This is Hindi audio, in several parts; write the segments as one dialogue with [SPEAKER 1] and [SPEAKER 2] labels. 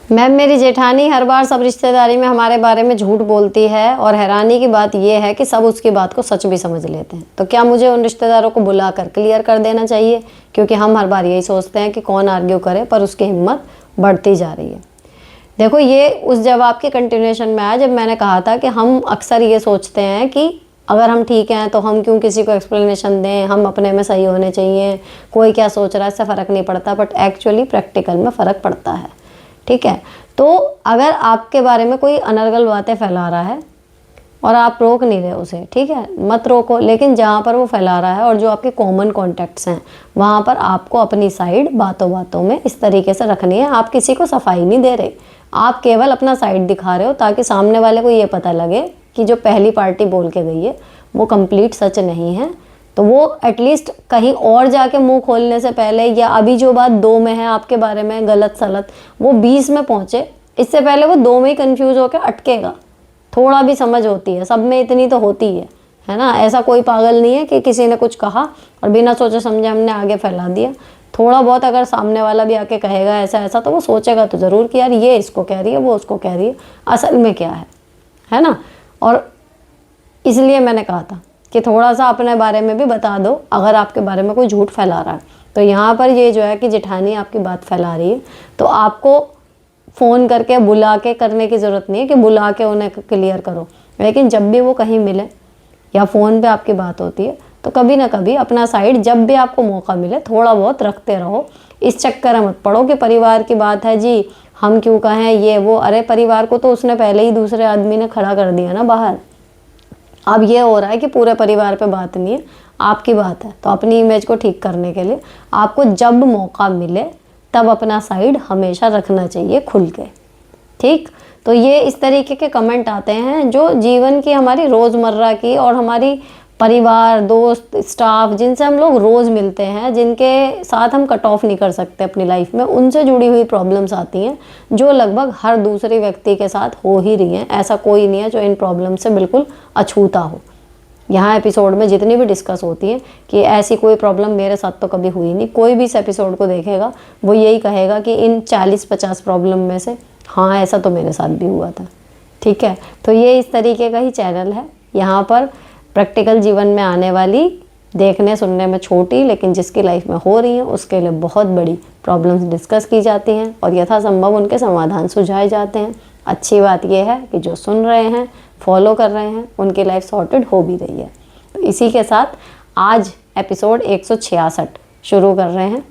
[SPEAKER 1] मैम मेरी जेठानी हर बार सब रिश्तेदारी में हमारे बारे में झूठ बोलती है और हैरानी की बात यह है कि सब उसकी बात को सच भी समझ लेते हैं। तो क्या मुझे उन रिश्तेदारों को बुलाकर क्लियर कर देना चाहिए? क्योंकि हम हर बार यही सोचते हैं कि कौन आर्ग्यू करे, पर उसकी हिम्मत बढ़ती जा रही है। देखो, ये उस जवाब के कंटिन्यूएशन में आया जब मैंने कहा था कि हम अक्सर ये सोचते हैं कि अगर हम ठीक हैं तो हम क्यों किसी को एक्सप्लेनेशन दें, हम अपने में सही होने चाहिए, कोई क्या सोच रहा है इससे फ़र्क नहीं पड़ता। बट एक्चुअली प्रैक्टिकल में फ़र्क पड़ता है। ठीक है, तो अगर आपके बारे में कोई अनर्गल बातें फैला रहा है और आप रोक नहीं रहे उसे, ठीक है, मत रोको, लेकिन जहाँ पर वो फैला रहा है और जो आपके कॉमन कॉन्टैक्ट्स हैं वहाँ पर आपको अपनी साइड बातों बातों में इस तरीके से रखनी है। आप किसी को सफाई नहीं दे रहे, आप केवल अपना साइड दिखा रहे हो ताकि सामने वाले को ये पता लगे कि जो पहली पार्टी बोल के गई है वो कंप्लीट सच नहीं है। तो वो एटलीस्ट कहीं और जाके मुंह खोलने से पहले, या अभी जो बात 2 में है आपके बारे में गलत सलत, वो 20 में पहुँचे, इससे पहले वो 2 में ही कन्फ्यूज़ होकर अटकेगा। थोड़ा भी समझ होती है, सब में इतनी तो होती है ना। ऐसा कोई पागल नहीं है कि किसी ने कुछ कहा और बिना सोचे समझे हमने आगे फैला दिया। थोड़ा बहुत अगर सामने वाला भी आके कहेगा ऐसा ऐसा, तो वो सोचेगा तो ज़रूर कि यार ये इसको कह रही है, वो उसको कह रही है, असल में क्या है ना। और इसलिए मैंने कहा था कि थोड़ा सा अपने बारे में भी बता दो अगर आपके बारे में कोई झूठ फैला रहा है। तो यहाँ पर ये जो है कि जेठानी आपकी बात फैला रही है, तो आपको फ़ोन करके बुला के करने की ज़रूरत नहीं है कि बुला के उन्हें क्लियर करो। लेकिन जब भी वो कहीं मिले या फ़ोन पे आपकी बात होती है तो कभी ना कभी अपना साइड जब भी आपको मौका मिले थोड़ा बहुत रखते रहो। इस चक्कर में मत पड़ो कि परिवार की बात है जी, हम क्यों कहें ये वो। अरे परिवार को तो उसने पहले ही दूसरे आदमी ने खड़ा कर दिया ना बाहर। अब ये हो रहा है कि पूरे परिवार पे बात नहीं है, आपकी बात है। तो अपनी इमेज को ठीक करने के लिए आपको जब मौका मिले तब अपना साइड हमेशा रखना चाहिए खुल के। ठीक, तो ये इस तरीके के कमेंट आते हैं जो जीवन की हमारी रोज़मर्रा की और हमारी परिवार, दोस्त, स्टाफ, जिनसे हम लोग रोज़ मिलते हैं, जिनके साथ हम कट ऑफ नहीं कर सकते अपनी लाइफ में, उनसे जुड़ी हुई प्रॉब्लम्स आती हैं जो लगभग हर दूसरे व्यक्ति के साथ हो ही रही हैं। ऐसा कोई नहीं है जो इन प्रॉब्लम से बिल्कुल अछूता हो। यहाँ एपिसोड में जितनी भी डिस्कस होती है कि ऐसी कोई प्रॉब्लम मेरे साथ तो कभी हुई नहीं। कोई भी इस एपिसोड को देखेगा वो यही कहेगा कि इन 40-50 प्रॉब्लम में से हाँ ऐसा तो मेरे साथ भी हुआ था। ठीक है, तो ये इस तरीके का ही चैनल है। यहाँ पर प्रैक्टिकल जीवन में आने वाली, देखने सुनने में छोटी, लेकिन जिसकी लाइफ में हो रही है उसके लिए बहुत बड़ी प्रॉब्लम्स डिस्कस की जाती हैं और यथासंभव उनके समाधान सुझाए जाते हैं। अच्छी बात यह है कि जो सुन रहे हैं, फॉलो कर रहे हैं, उनकी लाइफ सॉर्टेड हो भी रही है। तो इसी के साथ आज एपिसोड 166 शुरू कर रहे हैं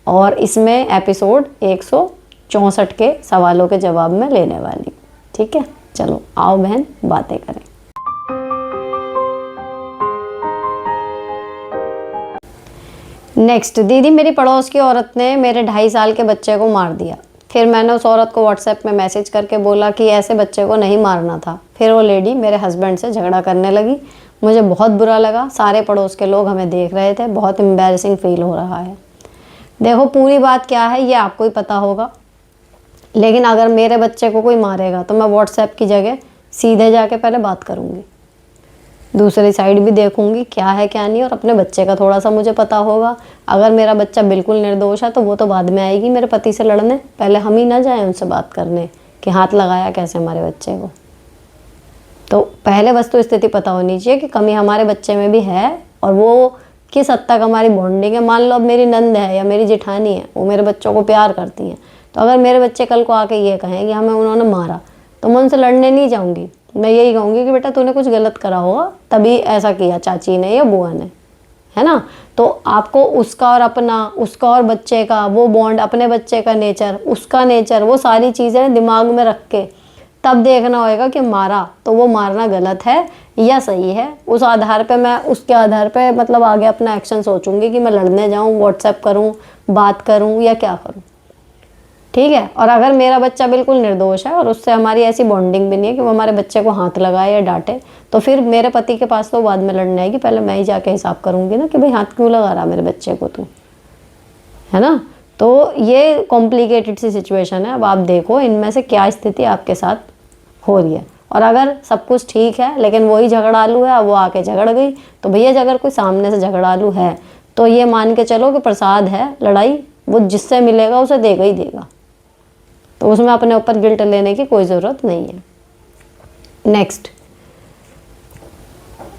[SPEAKER 1] और इसमें एपिसोड 164 के सवालों के जवाब में लेने वाली। ठीक है, चलो आओ बहन बातें करें। नेक्स्ट, दीदी मेरी पड़ोस की औरत ने मेरे 2.5 साल के बच्चे को मार दिया। फिर मैंने उस औरत को व्हाट्सएप में मैसेज करके बोला कि ऐसे बच्चे को नहीं मारना था। फिर वो लेडी मेरे हस्बैंड से झगड़ा करने लगी। मुझे बहुत बुरा लगा, सारे पड़ोस के लोग हमें देख रहे थे, बहुत एम्बैरेसिंग फील हो रहा है। देखो पूरी बात क्या है ये आपको ही पता होगा, लेकिन अगर मेरे बच्चे को कोई मारेगा तो मैं व्हाट्सएप की जगह सीधे जाके पहले बात करूँगी, दूसरी साइड भी देखूंगी क्या है क्या नहीं, और अपने बच्चे का थोड़ा सा मुझे पता होगा। अगर मेरा बच्चा बिल्कुल निर्दोष है तो वो तो बाद में आएगी मेरे पति से लड़ने, पहले हम ही ना जाएं उनसे बात करने कि हाथ लगाया कैसे हमारे बच्चे को। तो पहले वस्तु स्थिति पता होनी चाहिए कि कमी हमारे बच्चे में भी है और वो किस हद तक हमारी बॉन्डिंग है। मान लो अब मेरी नंद है या मेरी जेठानी है, वो मेरे बच्चों को प्यार करती हैं, तो अगर मेरे बच्चे कल को आके ये कहें कि हमें उन्होंने मारा, तो मैं उनसे लड़ने नहीं जाऊँगी। मैं यही कहूँगी कि बेटा तूने कुछ गलत करा होगा तभी ऐसा किया चाची ने या बुआ ने, है ना। तो आपको उसका और अपना, उसका और बच्चे का वो बॉन्ड, अपने बच्चे का नेचर, उसका नेचर, वो सारी चीज़ें दिमाग में रख के तब देखना होगा कि मारा तो वो मारना गलत है या सही है। उस आधार पे मैं, उसके आधार पे मतलब आगे अपना एक्शन सोचूंगी कि मैं लड़ने जाऊँ, व्हाट्सएप करूँ, बात करूँ या क्या करूँ। ठीक है, और अगर मेरा बच्चा बिल्कुल निर्दोष है और उससे हमारी ऐसी बॉन्डिंग भी नहीं है कि वो हमारे बच्चे को हाथ लगाए या डांटे, तो फिर मेरे पति के पास तो बाद में लड़ने आएगी, पहले मैं ही जाके हिसाब करूँगी ना कि भाई हाथ क्यों लगा रहा मेरे बच्चे को तू, है ना। तो ये कॉम्प्लिकेटेड सी सिचुएशन है। अब आप देखो इनमें से क्या स्थिति आपके साथ हो रही है। और अगर सब कुछ ठीक है लेकिन वही झगड़ालू है, वो आके झगड़ गई, तो भैया अगर कोई सामने से झगड़ालू है तो ये मान के चलो कि प्रसाद है, लड़ाई वो जिससे मिलेगा उसे देगा ही देगा। तो उसमें अपने ऊपर गिल्ट लेने की कोई ज़रूरत नहीं है। नेक्स्ट,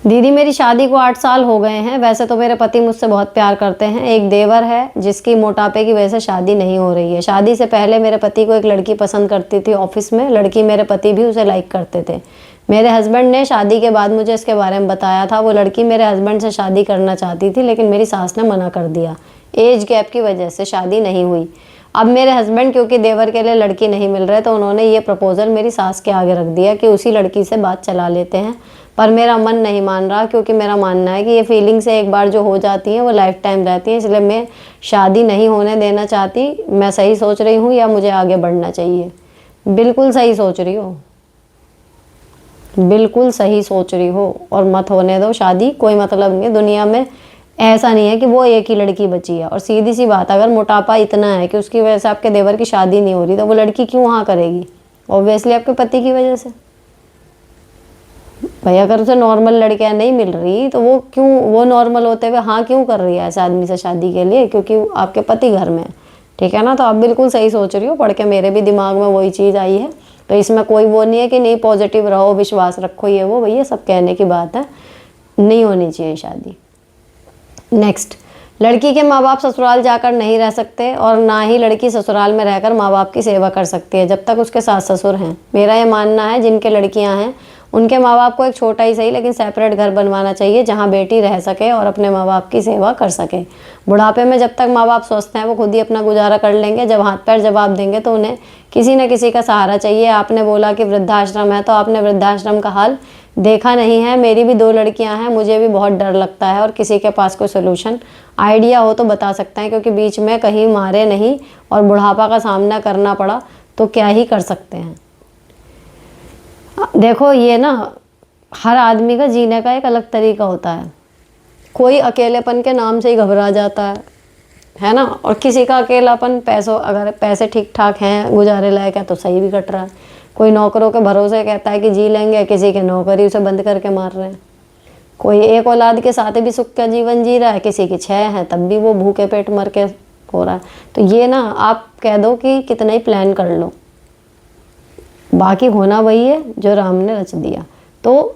[SPEAKER 1] दीदी मेरी शादी को 8 साल हो गए हैं। वैसे तो मेरे पति मुझसे बहुत प्यार करते हैं। एक देवर है जिसकी मोटापे की वजह से शादी नहीं हो रही है। शादी से पहले मेरे पति को एक लड़की पसंद करती थी ऑफिस में। लड़की, मेरे पति भी उसे लाइक करते थे। मेरे हस्बैंड ने शादी के बाद मुझे इसके बारे में बताया था। वो लड़की मेरे हस्बैंड से शादी करना चाहती थी, लेकिन मेरी सास ने मना कर दिया। एज गैप की वजह से शादी नहीं हुई। अब मेरे हस्बैंड, क्योंकि देवर के लिए लड़की नहीं मिल रहे, तो उन्होंने ये प्रपोजल मेरी सास के आगे रख दिया कि उसी लड़की से बात चला लेते हैं। पर मेरा मन नहीं मान रहा, क्योंकि मेरा मानना है कि ये फीलिंग्स एक बार जो हो जाती हैं वो लाइफ टाइम रहती हैं। इसलिए मैं शादी नहीं होने देना चाहती। मैं सही सोच रही हूँ या मुझे आगे बढ़ना चाहिए? बिल्कुल सही सोच रही हो, बिल्कुल सही सोच रही हो, और मत होने दो शादी। कोई मतलब नहीं है दुनिया में। ऐसा नहीं है कि वो एक ही लड़की बची है। और सीधी सी बात, अगर मोटापा इतना है कि उसकी वजह से आपके देवर की शादी नहीं हो रही, तो वो लड़की क्यों हाँ करेगी? ऑब्वियसली आपके पति की वजह से। भाई अगर उसे नॉर्मल लड़कियां नहीं मिल रही, तो वो नॉर्मल होते हुए हाँ क्यों कर रही है ऐसे आदमी से शादी के लिए? क्योंकि आपके पति घर में है, ठीक है ना? तो आप बिल्कुल सही सोच रही हो। पढ़ के मेरे भी दिमाग में वही चीज़ आई है। तो इसमें कोई वो नहीं है कि नहीं, पॉजिटिव रहो, विश्वास रखो, ये वो, भैया सब कहने की बात है। नहीं होनी चाहिए शादी। नेक्स्ट, लड़की के माँ बाप ससुराल जाकर नहीं रह सकते, और ना ही लड़की ससुराल में रहकर माँ बाप की सेवा कर सकती है जब तक उसके सास ससुर हैं। मेरा ये मानना है जिनके लड़कियां हैं उनके माँ बाप को एक छोटा ही सही लेकिन सेपरेट घर बनवाना चाहिए, जहाँ बेटी रह सके और अपने माँ बाप की सेवा कर सके। बुढ़ापे में जब तक माँ बाप स्वस्थ हैं वो खुद ही अपना गुजारा कर लेंगे। जब हाथ पैर जवाब देंगे तो उन्हें किसी न किसी का सहारा चाहिए। आपने बोला कि वृद्धाश्रम है, तो आपने वृद्धाश्रम का हाल देखा नहीं है। मेरी भी 2 लड़कियां हैं, मुझे भी बहुत डर लगता है, और किसी के पास कोई सोल्यूशन आइडिया हो तो बता सकते हैं, क्योंकि बीच में कहीं मारे नहीं और बुढ़ापा का सामना करना पड़ा तो क्या ही कर सकते हैं। देखो ये ना, हर आदमी का जीने का एक अलग तरीका होता है। कोई अकेलेपन के नाम से ही घबरा जाता है ना? और किसी का अकेलापन अगर पैसे ठीक ठाक हैं, गुजारे लायक है, तो सही भी कट रहा है। कोई नौकरों के भरोसे कहता है कि जी लेंगे, किसी के नौकरी उसे बंद करके मार रहे हैं। कोई एक औलाद के साथ भी सुख का जीवन जी रहा है, किसी की 6 है तब भी वो भूखे पेट मर के हो रहा है। तो ये ना, आप कह दो कि कितना ही प्लान कर लो, बाकी होना वही है जो राम ने रच दिया। तो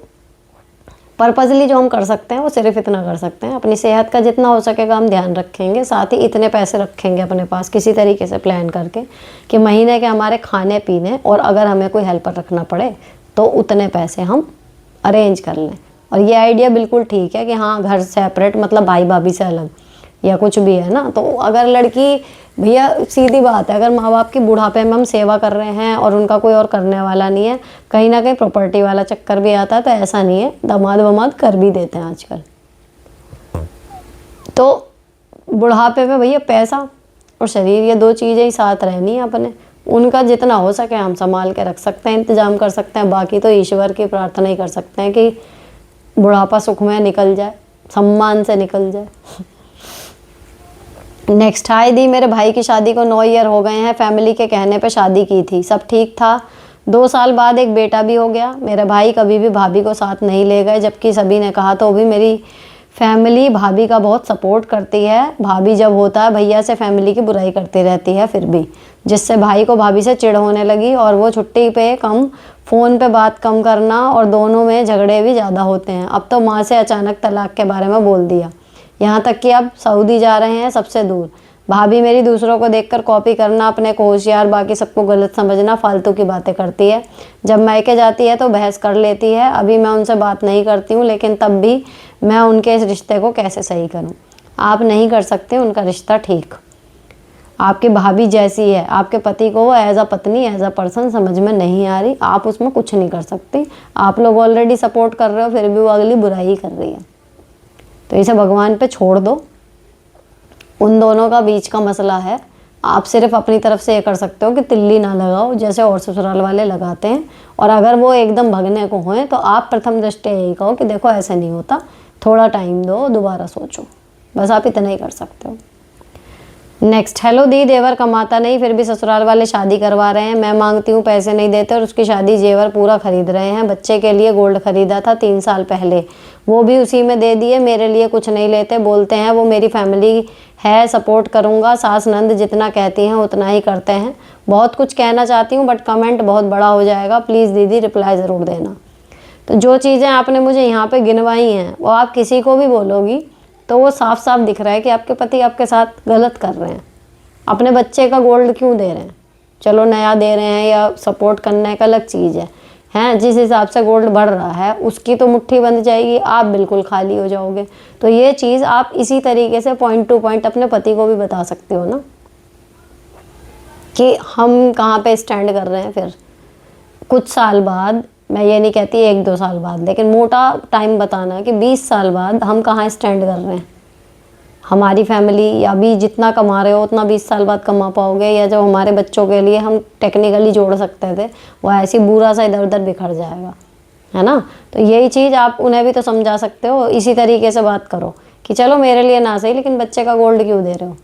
[SPEAKER 1] पर्पजली जो हम कर सकते हैं वो सिर्फ इतना कर सकते हैं, अपनी सेहत का जितना हो सकेगा हम ध्यान रखेंगे, साथ ही इतने पैसे रखेंगे अपने पास किसी तरीके से प्लान करके कि महीने के हमारे खाने पीने, और अगर हमें कोई हेल्पर रखना पड़े तो उतने पैसे हम अरेंज कर लें। और ये आइडिया बिल्कुल ठीक है कि हाँ, घर सेपरेट मतलब भाई भाभी से अलग या कुछ भी है ना। तो अगर लड़की, भैया सीधी बात है, अगर माँ बाप की बुढ़ापे में हम सेवा कर रहे हैं और उनका कोई और करने वाला नहीं है, कहीं ना कहीं प्रॉपर्टी वाला चक्कर भी आता है। तो ऐसा नहीं है, दामाद वमाद कर भी देते हैं आजकल। तो बुढ़ापे में भैया पैसा और शरीर, ये 2 चीज़ें ही साथ रहनी है अपने। उनका जितना हो सके हम संभाल के रख सकते हैं, इंतजाम कर सकते हैं। बाकी तो ईश्वर की प्रार्थना ही कर सकते हैं कि बुढ़ापा सुख में निकल जाए, सम्मान से निकल जाए। नेक्स्ट, हाय दी, मेरे भाई की शादी को 9 ईयर हो गए हैं। फैमिली के कहने पे शादी की थी, सब ठीक था। 2 साल बाद एक बेटा भी हो गया। मेरे भाई कभी भी भाभी को साथ नहीं ले गए, जबकि सभी ने कहा। तो भी मेरी फैमिली भाभी का बहुत सपोर्ट करती है। भाभी जब होता है भैया से फैमिली की बुराई करती रहती है फिर भी, जिससे भाई को भाभी से चिढ़ होने लगी, और वो छुट्टी पे कम, फ़ोन पे बात कम करना, और दोनों में झगड़े भी ज़्यादा होते हैं। अब तो माँ से अचानक तलाक के बारे में बोल दिया, यहाँ तक कि अब सऊदी जा रहे हैं सबसे दूर। भाभी मेरी दूसरों को देखकर कॉपी करना, अपने को होशियार, बाकी सबको गलत समझना, फालतू की बातें करती है। जब मायके जाती है तो बहस कर लेती है। अभी मैं उनसे बात नहीं करती हूँ, लेकिन तब भी मैं उनके इस रिश्ते को कैसे सही करूँ? आप नहीं कर सकते उनका रिश्ता ठीक। आपकी भाभी जैसी है, आपके पति को वो एज अ पत्नी, एज अ पर्सन समझ में नहीं आ रही, आप उसमें कुछ नहीं कर सकती। आप लोग ऑलरेडी सपोर्ट कर रहे हो, फिर भी वो अगली बुराई कर रही है। तो इसे भगवान पे छोड़ दो, उन दोनों का बीच का मसला है। आप सिर्फ अपनी तरफ से ये कर सकते हो कि तिल्ली ना लगाओ, जैसे और ससुराल वाले लगाते हैं। और अगर वो एकदम भगने को हों तो आप प्रथम दृष्टया यही कहो कि देखो ऐसे नहीं होता, थोड़ा टाइम दो, दोबारा सोचो। बस आप इतना ही कर सकते हो। नेक्स्ट, हेलो दी, देवर कमाता नहीं फिर भी ससुराल वाले शादी करवा रहे हैं। मैं मांगती हूँ पैसे नहीं देते, और उसकी शादी जेवर पूरा खरीद रहे हैं। बच्चे के लिए गोल्ड खरीदा था 3 साल पहले, वो भी उसी में दे दिए। मेरे लिए कुछ नहीं लेते, बोलते हैं वो मेरी फैमिली है, सपोर्ट करूँगा। सास नंद जितना कहती हैं उतना ही करते हैं। बहुत कुछ कहना चाहती हूँ बट कमेंट बहुत बड़ा हो जाएगा, प्लीज़ दीदी रिप्लाई ज़रूर देना। तो जो चीज़ें आपने मुझे यहाँ पे गिनवाई हैं वो आप किसी को भी बोलोगी तो वो साफ साफ दिख रहा है कि आपके पति आपके साथ गलत कर रहे हैं। अपने बच्चे का गोल्ड क्यों दे रहे हैं? चलो नया दे रहे हैं या सपोर्ट करने का अलग चीज़ है, हैं जिस हिसाब से गोल्ड बढ़ रहा है उसकी तो मुट्ठी बंध जाएगी, आप बिल्कुल खाली हो जाओगे। तो ये चीज़ आप इसी तरीके से पॉइंट टू पॉइंट अपने पति को भी बता सकते हो ना कि हम कहाँ पे स्टैंड कर रहे हैं। फिर कुछ साल बाद, मैं ये नहीं कहती 1-2 साल बाद, लेकिन मोटा टाइम बताना कि 20 साल बाद हम कहाँ स्टैंड कर रहे हैं। हमारी फैमिली या भी जितना कमा रहे हो उतना 20 साल बाद कमा पाओगे, या जो हमारे बच्चों के लिए हम टेक्निकली जोड़ सकते थे वो ऐसी बुरा सा इधर उधर बिखर जाएगा, है ना। तो यही चीज़ आप उन्हें भी तो समझा सकते हो। इसी तरीके से बात करो कि चलो मेरे लिए ना सही लेकिन बच्चे का गोल्ड क्यों दे रहे हो,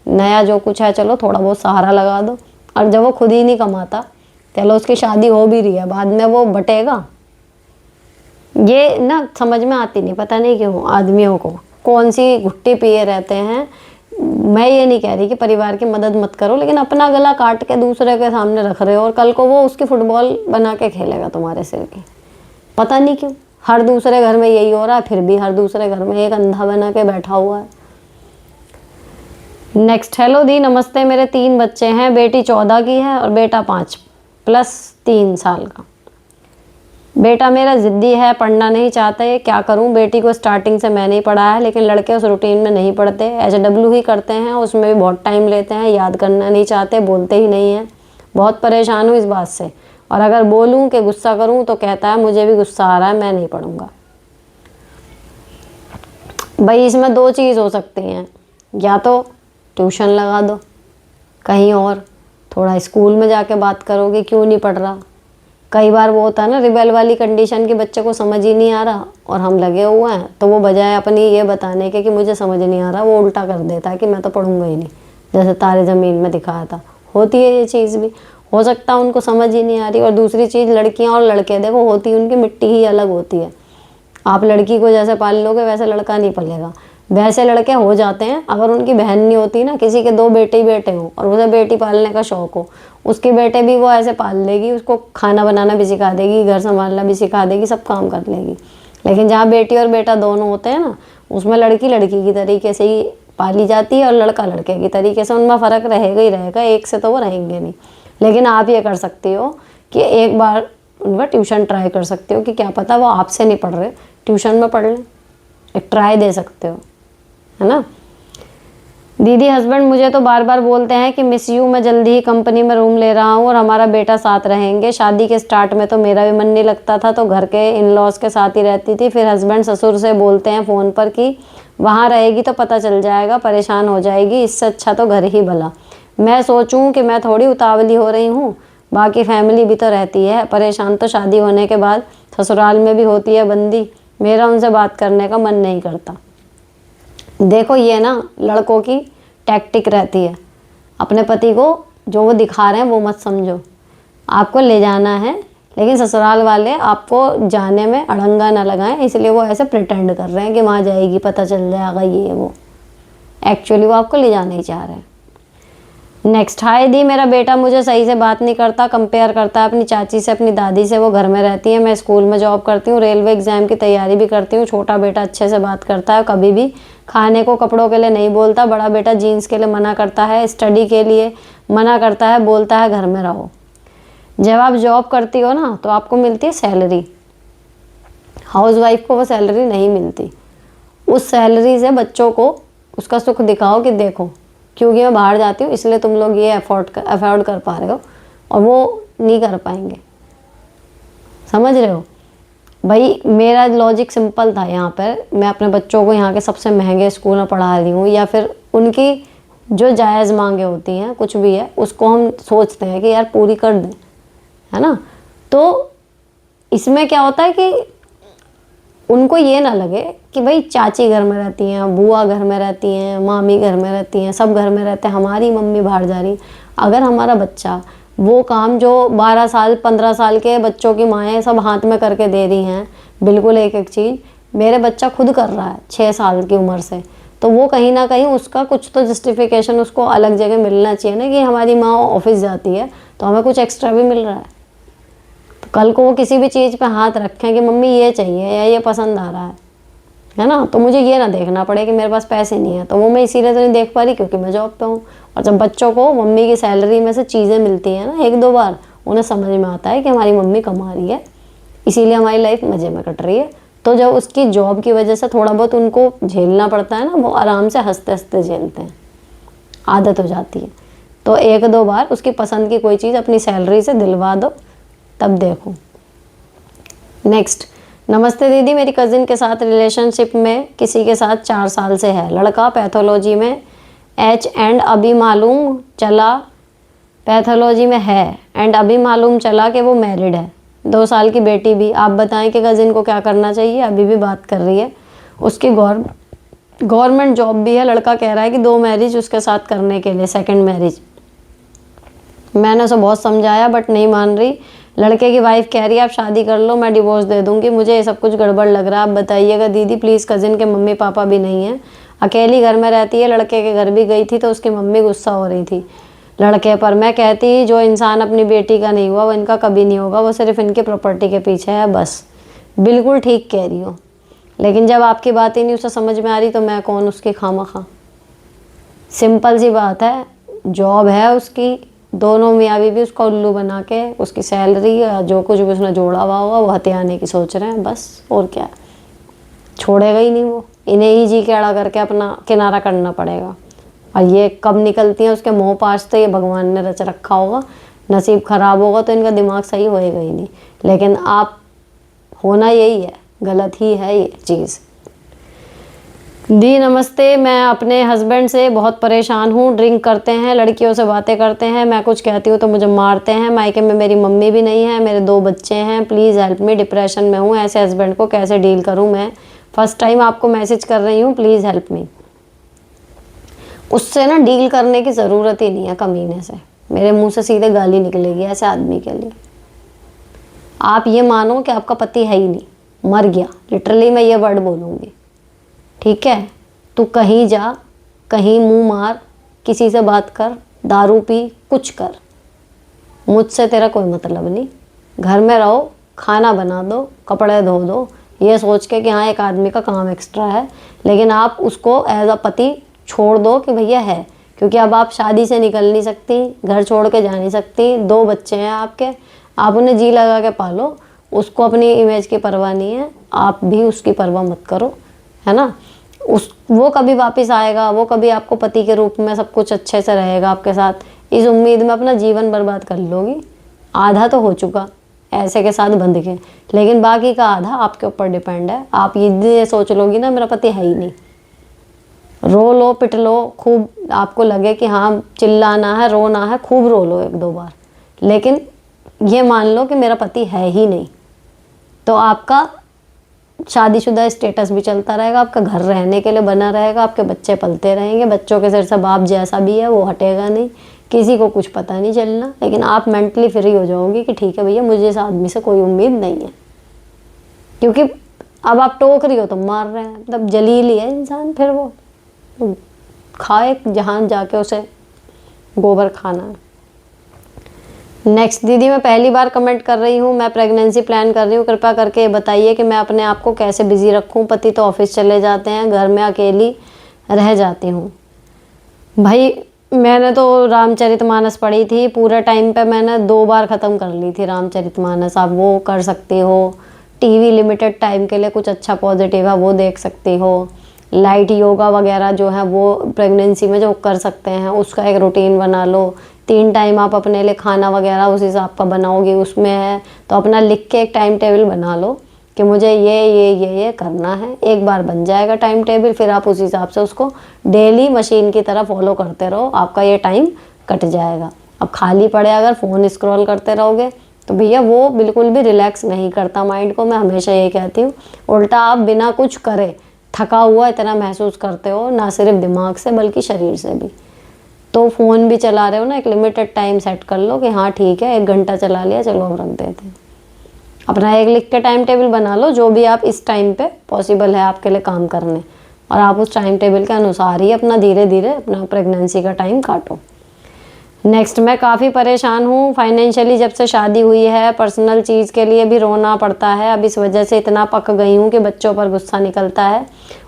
[SPEAKER 1] नया जो कुछ है चलो थोड़ा बहुत सहारा लगा दो। और जब वो खुद ही नहीं कमाता, चलो उसकी शादी हो भी रही है, बाद में वो बटेगा। ये ना समझ में आती नहीं, पता नहीं क्यों आदमियों को कौन सी घुट्टी पिए रहते हैं। मैं ये नहीं कह रही कि परिवार की मदद मत करो, लेकिन अपना गला काट के दूसरे के सामने रख रहे हो और कल को वो उसकी फुटबॉल बना के खेलेगा तुम्हारे सिर की। पता नहीं क्यों हर दूसरे घर में यही हो रहा है, फिर भी हर दूसरे घर में एक अंधा बना के बैठा हुआ है। नेक्स्ट, हेलो दी नमस्ते। मेरे 3 बच्चे हैं, बेटी 14 की है और बेटा 5+3 साल का। बेटा मेरा ज़िद्दी है, पढ़ना नहीं चाहता है, क्या करूं? बेटी को स्टार्टिंग से मैंने ही पढ़ाया है, लेकिन लड़के उस रूटीन में नहीं पढ़ते, HW ही करते हैं, उसमें भी बहुत टाइम लेते हैं, याद करना नहीं चाहते, बोलते ही नहीं हैं। बहुत परेशान हूँ इस बात से, और अगर बोलूँ कि गुस्सा करूँ तो कहता है मुझे भी गुस्सा आ रहा है, मैं नहीं पढ़ूँगा। भाई इसमें 2 चीज़ हो सकती हैं, या तो ट्यूशन लगा दो कहीं और, थोड़ा स्कूल में जाके बात करोगे क्यों नहीं पढ़ रहा। कई बार वो होता है ना रिबेल वाली कंडीशन की, बच्चे को समझ ही नहीं आ रहा और हम लगे हुए हैं, तो वो बजाय अपनी ये बताने के कि मुझे समझ नहीं आ रहा, वो उल्टा कर देता है कि मैं तो पढ़ूंगा ही नहीं, जैसे तारे ज़मीन में दिखाया था। होती है ये चीज़ भी, हो सकता है उनको समझ ही नहीं आ रही। और दूसरी चीज़, लड़कियाँ और लड़के देखो होती उनकी मिट्टी ही अलग होती है। आप लड़की को जैसे पाल लोगे वैसे लड़का नहीं पलेगा। वैसे लड़के हो जाते हैं अगर उनकी बहन नहीं होती ना, किसी के 2 बेटे ही बेटे हों और उसे बेटी पालने का शौक हो, उसके बेटे भी वो ऐसे पाल लेगी, उसको खाना बनाना भी सिखा देगी, घर संभालना भी सिखा देगी, सब काम कर लेगी। लेकिन जहाँ बेटी और बेटा दोनों होते हैं ना, उसमें लड़की लड़की की तरीके से ही पाली जाती है और लड़का लड़के की तरीके से। उनमें फ़र्क रहेगा ही रहेगा, एक से तो वो रहेंगे नहीं। लेकिन आप ये कर सकती हो कि एक बार उनका ट्यूशन ट्राई कर सकते हो कि क्या पता वो आपसे नहीं पढ़ रहे, ट्यूशन में पढ़ लें, एक ट्राई दे सकते हो, है ना। दीदी हस्बैंड मुझे तो बार बार बोलते हैं कि मिस यू, मैं जल्दी ही कंपनी में रूम ले रहा हूँ और हमारा बेटा साथ रहेंगे। शादी के स्टार्ट में तो मेरा भी मन नहीं लगता था, तो घर के इन लॉज के साथ ही रहती थी। फिर हस्बैंड ससुर से बोलते हैं फ़ोन पर कि वहाँ रहेगी तो पता चल जाएगा, परेशान हो जाएगी, इससे अच्छा तो घर ही भला। मैं सोचूं कि मैं थोड़ी उतावली हो रही हूँ, बाकी फैमिली भी तो रहती है, परेशान तो शादी होने के बाद ससुराल में भी होती है बंदी। मेरा उनसे बात करने का मन नहीं करता। देखो ये ना लड़कों की टैक्टिक रहती है, अपने पति को जो वो दिखा रहे हैं वो मत समझो। आपको ले जाना है, लेकिन ससुराल वाले आपको जाने में अड़ंगा ना लगाएं, इसलिए वो ऐसे प्रिटेंड कर रहे हैं कि वहाँ जाएगी पता चल जाएगा ये वो। एक्चुअली वो आपको ले जाना ही चाह रहे हैं। नेक्स्ट, हाय दी, मेरा बेटा मुझे सही से बात नहीं करता, कंपेयर करता है अपनी चाची से, अपनी दादी से। वो घर में रहती है, मैं स्कूल में जॉब करती हूँ, रेलवे एग्ज़ाम की तैयारी भी करती हूँ। छोटा बेटा अच्छे से बात करता है, कभी भी खाने को कपड़ों के लिए नहीं बोलता। बड़ा बेटा जीन्स के लिए मना करता है, स्टडी के लिए मना करता है, बोलता है घर में रहो। जब आप जॉब करती हो ना तो आपको मिलती है सैलरी, हाउसवाइफ को वो सैलरी नहीं मिलती। उस सैलरी से बच्चों को उसका सुख दिखाओ कि देखो क्योंकि मैं बाहर जाती हूँ इसलिए तुम लोग ये अफोर्ड कर पा रहे हो, और वो नहीं कर पाएंगे। समझ रहे हो भाई, मेरा लॉजिक सिंपल था। यहाँ पर मैं अपने बच्चों को यहाँ के सबसे महंगे स्कूल में पढ़ा रही हूँ, या फिर उनकी जो जायज़ मांगे होती हैं कुछ भी है उसको हम सोचते हैं कि यार पूरी कर दें, है ना। तो इसमें क्या होता है कि उनको ये ना लगे कि भाई चाची घर में रहती हैं, बुआ घर में रहती हैं, मामी घर में रहती हैं, सब घर में रहते हैं, हमारी मम्मी बाहर जा रही। अगर हमारा बच्चा वो काम जो 12 साल 15 साल के बच्चों की माएँ सब हाथ में करके दे रही हैं, बिल्कुल एक एक चीज़ मेरे बच्चा खुद कर रहा है 6 साल की उम्र से, तो वो कहीं ना कहीं उसका कुछ तो जस्टिफिकेशन उसको अलग जगह मिलना चाहिए ना, कि हमारी माँ ऑफिस जाती है तो हमें कुछ एक्स्ट्रा भी मिल रहा है। तो कल को वो किसी भी चीज़ पे हाथ रखें कि मम्मी ये चाहिए या ये पसंद आ रहा है ना, तो मुझे ये ना देखना पड़े कि मेरे पास पैसे नहीं है। तो वो मैं इसीलिए तो नहीं देख पा रही क्योंकि मैं जॉब पे हूँ। और जब बच्चों को मम्मी की सैलरी में से चीज़ें मिलती हैं ना एक दो बार, उन्हें समझ में आता है कि हमारी मम्मी कमा रही है, इसीलिए हमारी लाइफ मज़े में कट रही है। तो जब उसकी जॉब की वजह से थोड़ा बहुत उनको झेलना पड़ता है ना, वो आराम से हंसते हंसते झेलते हैं, आदत हो जाती है। तो एक दो बार उसकी पसंद की कोई चीज़ अपनी सैलरी से दिलवा दो, तब देखो। नेक्स्ट, नमस्ते दीदी, मेरी कज़िन के साथ रिलेशनशिप में किसी के साथ 4 साल से है। लड़का पैथोलॉजी में अभी मालूम चला पैथोलॉजी में है एंड अभी मालूम चला कि वो मैरिड है, 2 साल की बेटी भी। आप बताएं कि कज़िन को क्या करना चाहिए। अभी भी बात कर रही है, उसकी गवर्नमेंट जॉब भी है। लड़का कह रहा है कि 2 मैरिज उसके साथ करने के लिए, सेकंड मैरिज। मैंने उसे बहुत समझाया बट नहीं मान रही। लड़के की वाइफ कह रही है आप शादी कर लो, मैं डिवोर्स दे दूंगी। मुझे ये सब कुछ गड़बड़ लग रहा है, आप बताइएगा दीदी प्लीज़। कज़िन के मम्मी पापा भी नहीं हैं, अकेली घर में रहती है। लड़के के घर भी गई थी तो उसकी मम्मी गुस्सा हो रही थी लड़के पर। मैं कहती जो इंसान अपनी बेटी का नहीं हुआ वो इनका कभी नहीं होगा, वो सिर्फ इनके प्रॉपर्टी के पीछे है बस। बिल्कुल ठीक कह रही हो, लेकिन जब आपकी बात ही नहीं उसे समझ में आ रही तो मैं कौन उसकी खामखा। सिंपल सी बात है, जॉब है उसकी, दोनों मियाँ बीवी उसका उल्लू बना के उसकी सैलरी या जो कुछ भी उसने जोड़ा हुआ होगा वो हथियाने की सोच रहे हैं बस, और क्या। छोड़ेगा ही नहीं वो, इन्हें ही जी के अड़ा करके अपना किनारा करना पड़ेगा। और ये कब निकलती हैं उसके मुँह पास तो ये भगवान ने रच रखा होगा। नसीब खराब होगा तो इनका दिमाग सही होएगा ही नहीं। लेकिन आप होना यही है, गलत ही है ये चीज़। दी नमस्ते, मैं अपने हस्बैंड से बहुत परेशान हूँ। ड्रिंक करते हैं, लड़कियों से बातें करते हैं, मैं कुछ कहती हूँ तो मुझे मारते हैं। मायके में मेरी मम्मी भी नहीं है, मेरे 2 बच्चे हैं। प्लीज़ हेल्प मी, डिप्रेशन में हूँ। ऐसे हस्बैंड को कैसे डील करूँ मैं? फर्स्ट टाइम आपको मैसेज कर रही हूँ, प्लीज़ हेल्प मी। उससे ना डील करने की ज़रूरत ही नहीं है कमीने से। मेरे मुंह से सीधे गाली निकलेगी ऐसे आदमी के लिए। आप ये मानो कि आपका पति है ही नहीं, मर गया। लिटरली मैं ये वर्ड बोलूँगी, ठीक है? तू कहीं जा, कहीं मुंह मार, किसी से बात कर, दारू पी, कुछ कर, मुझसे तेरा कोई मतलब नहीं। घर में रहो, खाना बना दो, कपड़े धो दो, ये सोच के कि हाँ एक आदमी का काम एक्स्ट्रा है। लेकिन आप उसको एज अ पति छोड़ दो कि भैया है, क्योंकि अब आप शादी से निकल नहीं सकती, घर छोड़ के जा नहीं सकती। 2 बच्चे हैं आपके, आप उन्हें जी लगा के पालो। उसको अपनी इमेज की परवाह नहीं है, आप भी उसकी परवाह मत करो, है ना? वो कभी वापस आएगा, वो कभी आपको पति के रूप में सब कुछ अच्छे से रहेगा आपके साथ, इस उम्मीद में अपना जीवन बर्बाद कर लोगी। आधा तो हो चुका ऐसे के साथ बंध के, लेकिन बाकी का आधा आपके ऊपर डिपेंड है। आप ये सोच लोगी ना मेरा पति है ही नहीं, रो लो, पिट लो, खूब आपको लगे कि हाँ चिल्लाना है, रोना है, खूब रो लो 1-2 बार, लेकिन ये मान लो कि मेरा पति है ही नहीं। तो आपका शादीशुदा स्टेटस भी चलता रहेगा, आपका घर रहने के लिए बना रहेगा, आपके बच्चे पलते रहेंगे, बच्चों के सिर से बाप जैसा भी है वो हटेगा नहीं, किसी को कुछ पता नहीं चलना। लेकिन आप मेंटली फ्री हो जाओगी कि ठीक है भैया मुझे इस आदमी से कोई उम्मीद नहीं है, क्योंकि अब आप टोक रही हो तो मार रहे हैं। मतलब जलील ही है इंसान, फिर वो खाए जहाँ जाके उसे गोबर खाना है। नेक्स्ट, दीदी मैं पहली बार कमेंट कर रही हूँ, मैं प्रेगनेंसी प्लान कर रही हूँ, कृपया करके बताइए कि मैं अपने आप को कैसे बिजी रखूँ। पति तो ऑफिस चले जाते हैं, घर में अकेली रह जाती हूँ। भाई मैंने तो रामचरितमानस पढ़ी थी, पूरे टाइम पे मैंने 2 बार ख़त्म कर ली थी रामचरितमानस। आप वो कर सकती हो। टीवी लिमिटेड टाइम के लिए कुछ अच्छा पॉजिटिव है वो देख सकती हो। लाइट योगा वगैरह जो है वो प्रेगनेंसी में जो कर सकते हैं, उसका एक रूटीन बना लो। 3 टाइम आप अपने लिए खाना वगैरह उस हिसाब का बनाओगे, उसमें है तो अपना लिख के एक टाइम टेबल बना लो कि मुझे ये करना है। एक बार बन जाएगा टाइम टेबल, फिर आप उस हिसाब से उसको डेली मशीन की तरह फॉलो करते रहो, आपका ये टाइम कट जाएगा। अब खाली पड़े अगर फ़ोन स्क्रॉल करते रहोगे तो भैया वो बिल्कुल भी रिलैक्स नहीं करता माइंड को। मैं हमेशा ये कहती हूँ, उल्टा आप बिना कुछ करे थका हुआ इतना महसूस करते हो, ना सिर्फ दिमाग से बल्कि शरीर से भी। तो फ़ोन भी चला रहे हो ना, एक लिमिटेड टाइम सेट कर लो कि हाँ ठीक है 1 घंटा चला लिया, चलो अब रख देते हैं। अपना एक लिख के टाइम टेबल बना लो, जो भी आप इस टाइम पे पॉसिबल है आपके लिए काम करने, और आप उस टाइम टेबल के अनुसार ही अपना धीरे धीरे अपना प्रेगनेंसी का टाइम काटो। नेक्स्ट, मैं काफ़ी परेशान हूँ फाइनेंशियली। जब से शादी हुई है पर्सनल चीज़ के लिए भी रोना पड़ता है। अब इस वजह से इतना पक गई हूँ कि बच्चों पर गुस्सा निकलता है।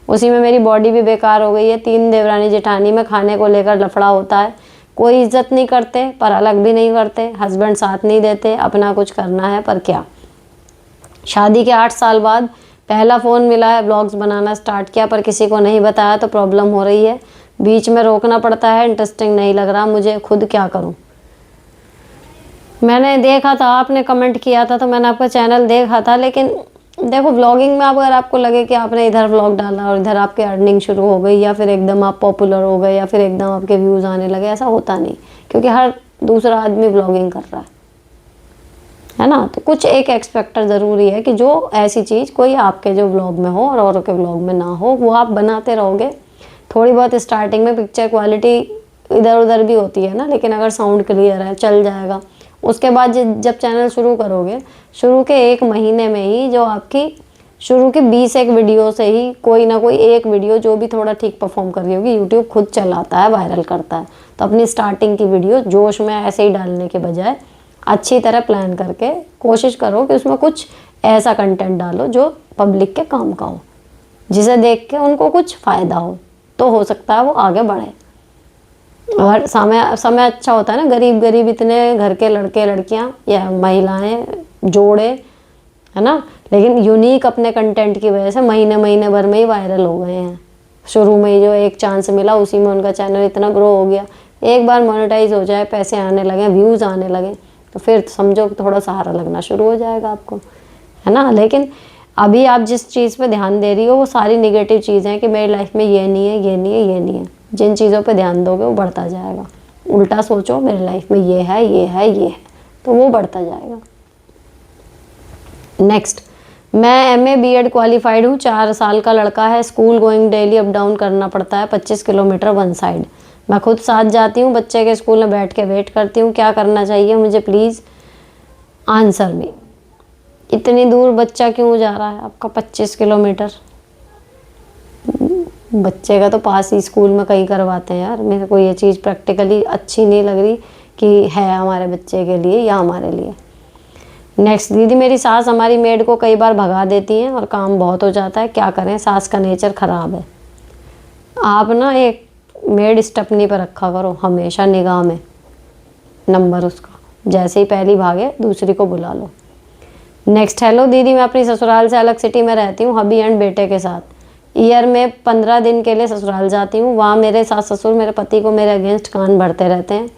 [SPEAKER 1] उसी में मेरी बॉडी भी बेकार हो गई है। 3 देवरानी जेठानी में खाने को लेकर लफड़ा होता है। कोई इज्जत नहीं करते पर अलग भी नहीं करते। हस्बैंड साथ नहीं देते। अपना कुछ करना है पर क्या। शादी के 8 साल बाद पहला फ़ोन मिला है, ब्लॉग्स बनाना स्टार्ट किया पर किसी को नहीं बताया तो प्रॉब्लम हो रही है। बीच में रोकना पड़ता है, इंटरेस्टिंग नहीं लग रहा मुझे, खुद क्या करूं। मैंने देखा था, आपने कमेंट किया था तो मैंने आपका चैनल देखा था, लेकिन देखो व्लॉगिंग में अगर आपको लगे कि आपने इधर व्लॉग डाला और इधर आपकी अर्निंग शुरू हो गई या फिर एकदम आप पॉपुलर हो गए या फिर एकदम आपके व्यूज़ आने लगे, ऐसा होता नहीं, क्योंकि हर दूसरा आदमी व्लॉगिंग कर रहा है ना। तो कुछ एक एक्सपेक्टर ज़रूरी है कि जो ऐसी चीज़ कोई आपके जो व्लॉग में हो और औरों के व्लॉग में ना हो, वो आप बनाते रहोगे। थोड़ी बहुत स्टार्टिंग में पिक्चर क्वालिटी इधर उधर भी होती है ना, लेकिन अगर साउंड क्लियर है चल जाएगा। उसके बाद जब चैनल शुरू करोगे, शुरू के 1 महीने में ही जो आपकी शुरू के 20 वीडियो से ही कोई ना कोई एक वीडियो जो भी थोड़ा ठीक परफॉर्म कर रही होगी, यूट्यूब खुद चलाता है, वायरल करता है। तो अपनी स्टार्टिंग की वीडियो जोश में ऐसे ही डालने के बजाय अच्छी तरह प्लान करके कोशिश करो कि उसमें कुछ ऐसा कंटेंट डालो जो पब्लिक के काम का हो, जिसे देख के उनको कुछ फ़ायदा हो सकता है वो आगे बढ़े। और समय अच्छा होता है ना, गरीब इतने घर के लड़के लड़कियां या महिलाएं जोड़े, है ना, लेकिन यूनिक अपने कंटेंट की वजह से महीने भर में ही वायरल हो गए हैं। शुरू में ही जो एक चांस मिला उसी में उनका चैनल इतना ग्रो हो गया। एक बार मोनेटाइज हो जाए, पैसे आने लगे, व्यूज़ आने लगे, तो फिर समझो थोड़ा सहारा लगना शुरू हो जाएगा आपको, है ना। लेकिन अभी आप जिस चीज़ पे ध्यान दे रही हो वो सारी नेगेटिव चीज़ें हैं कि मेरी लाइफ में ये नहीं है, ये नहीं है, ये नहीं है। जिन चीज़ों पे ध्यान दोगे वो बढ़ता जाएगा। उल्टा सोचो मेरी लाइफ में ये है, ये है, ये है, तो वो बढ़ता जाएगा। नेक्स्ट, मैं MA BEd क्वालिफाइड हूँ। 4 साल का लड़का है, school going, daily up down करना पड़ता है 25 किलोमीटर वन साइड। मैं खुद साथ जाती हूँ, बच्चे के स्कूल में बैठ के वेट करती हूँ। क्या करना चाहिए मुझे, प्लीज़ आंसर मी। इतनी दूर बच्चा क्यों जा रहा है आपका 25 किलोमीटर? बच्चे का तो पास ही स्कूल में कहीं करवाते हैं यार। मेरे को ये चीज़ प्रैक्टिकली अच्छी नहीं लग रही कि है हमारे बच्चे के लिए या हमारे लिए। नेक्स्ट, दीदी मेरी सास हमारी मेड को कई बार भगा देती हैं और काम बहुत हो जाता है, क्या करें, सास का नेचर ख़राब है। आप ना एक मेड स्टेपनी पर रखा करो हमेशा निगाह में, नंबर उसका, जैसे ही पहली भागे दूसरी को बुला लो। नेक्स्ट, हेलो दीदी मैं अपनी ससुराल से अलग सिटी में रहती हूँ हबी एंड बेटे के साथ। ईयर में 15 दिन के लिए ससुराल जाती हूँ। वहाँ मेरे सास ससुर मेरे पति को मेरे अगेंस्ट कान भरते रहते हैं।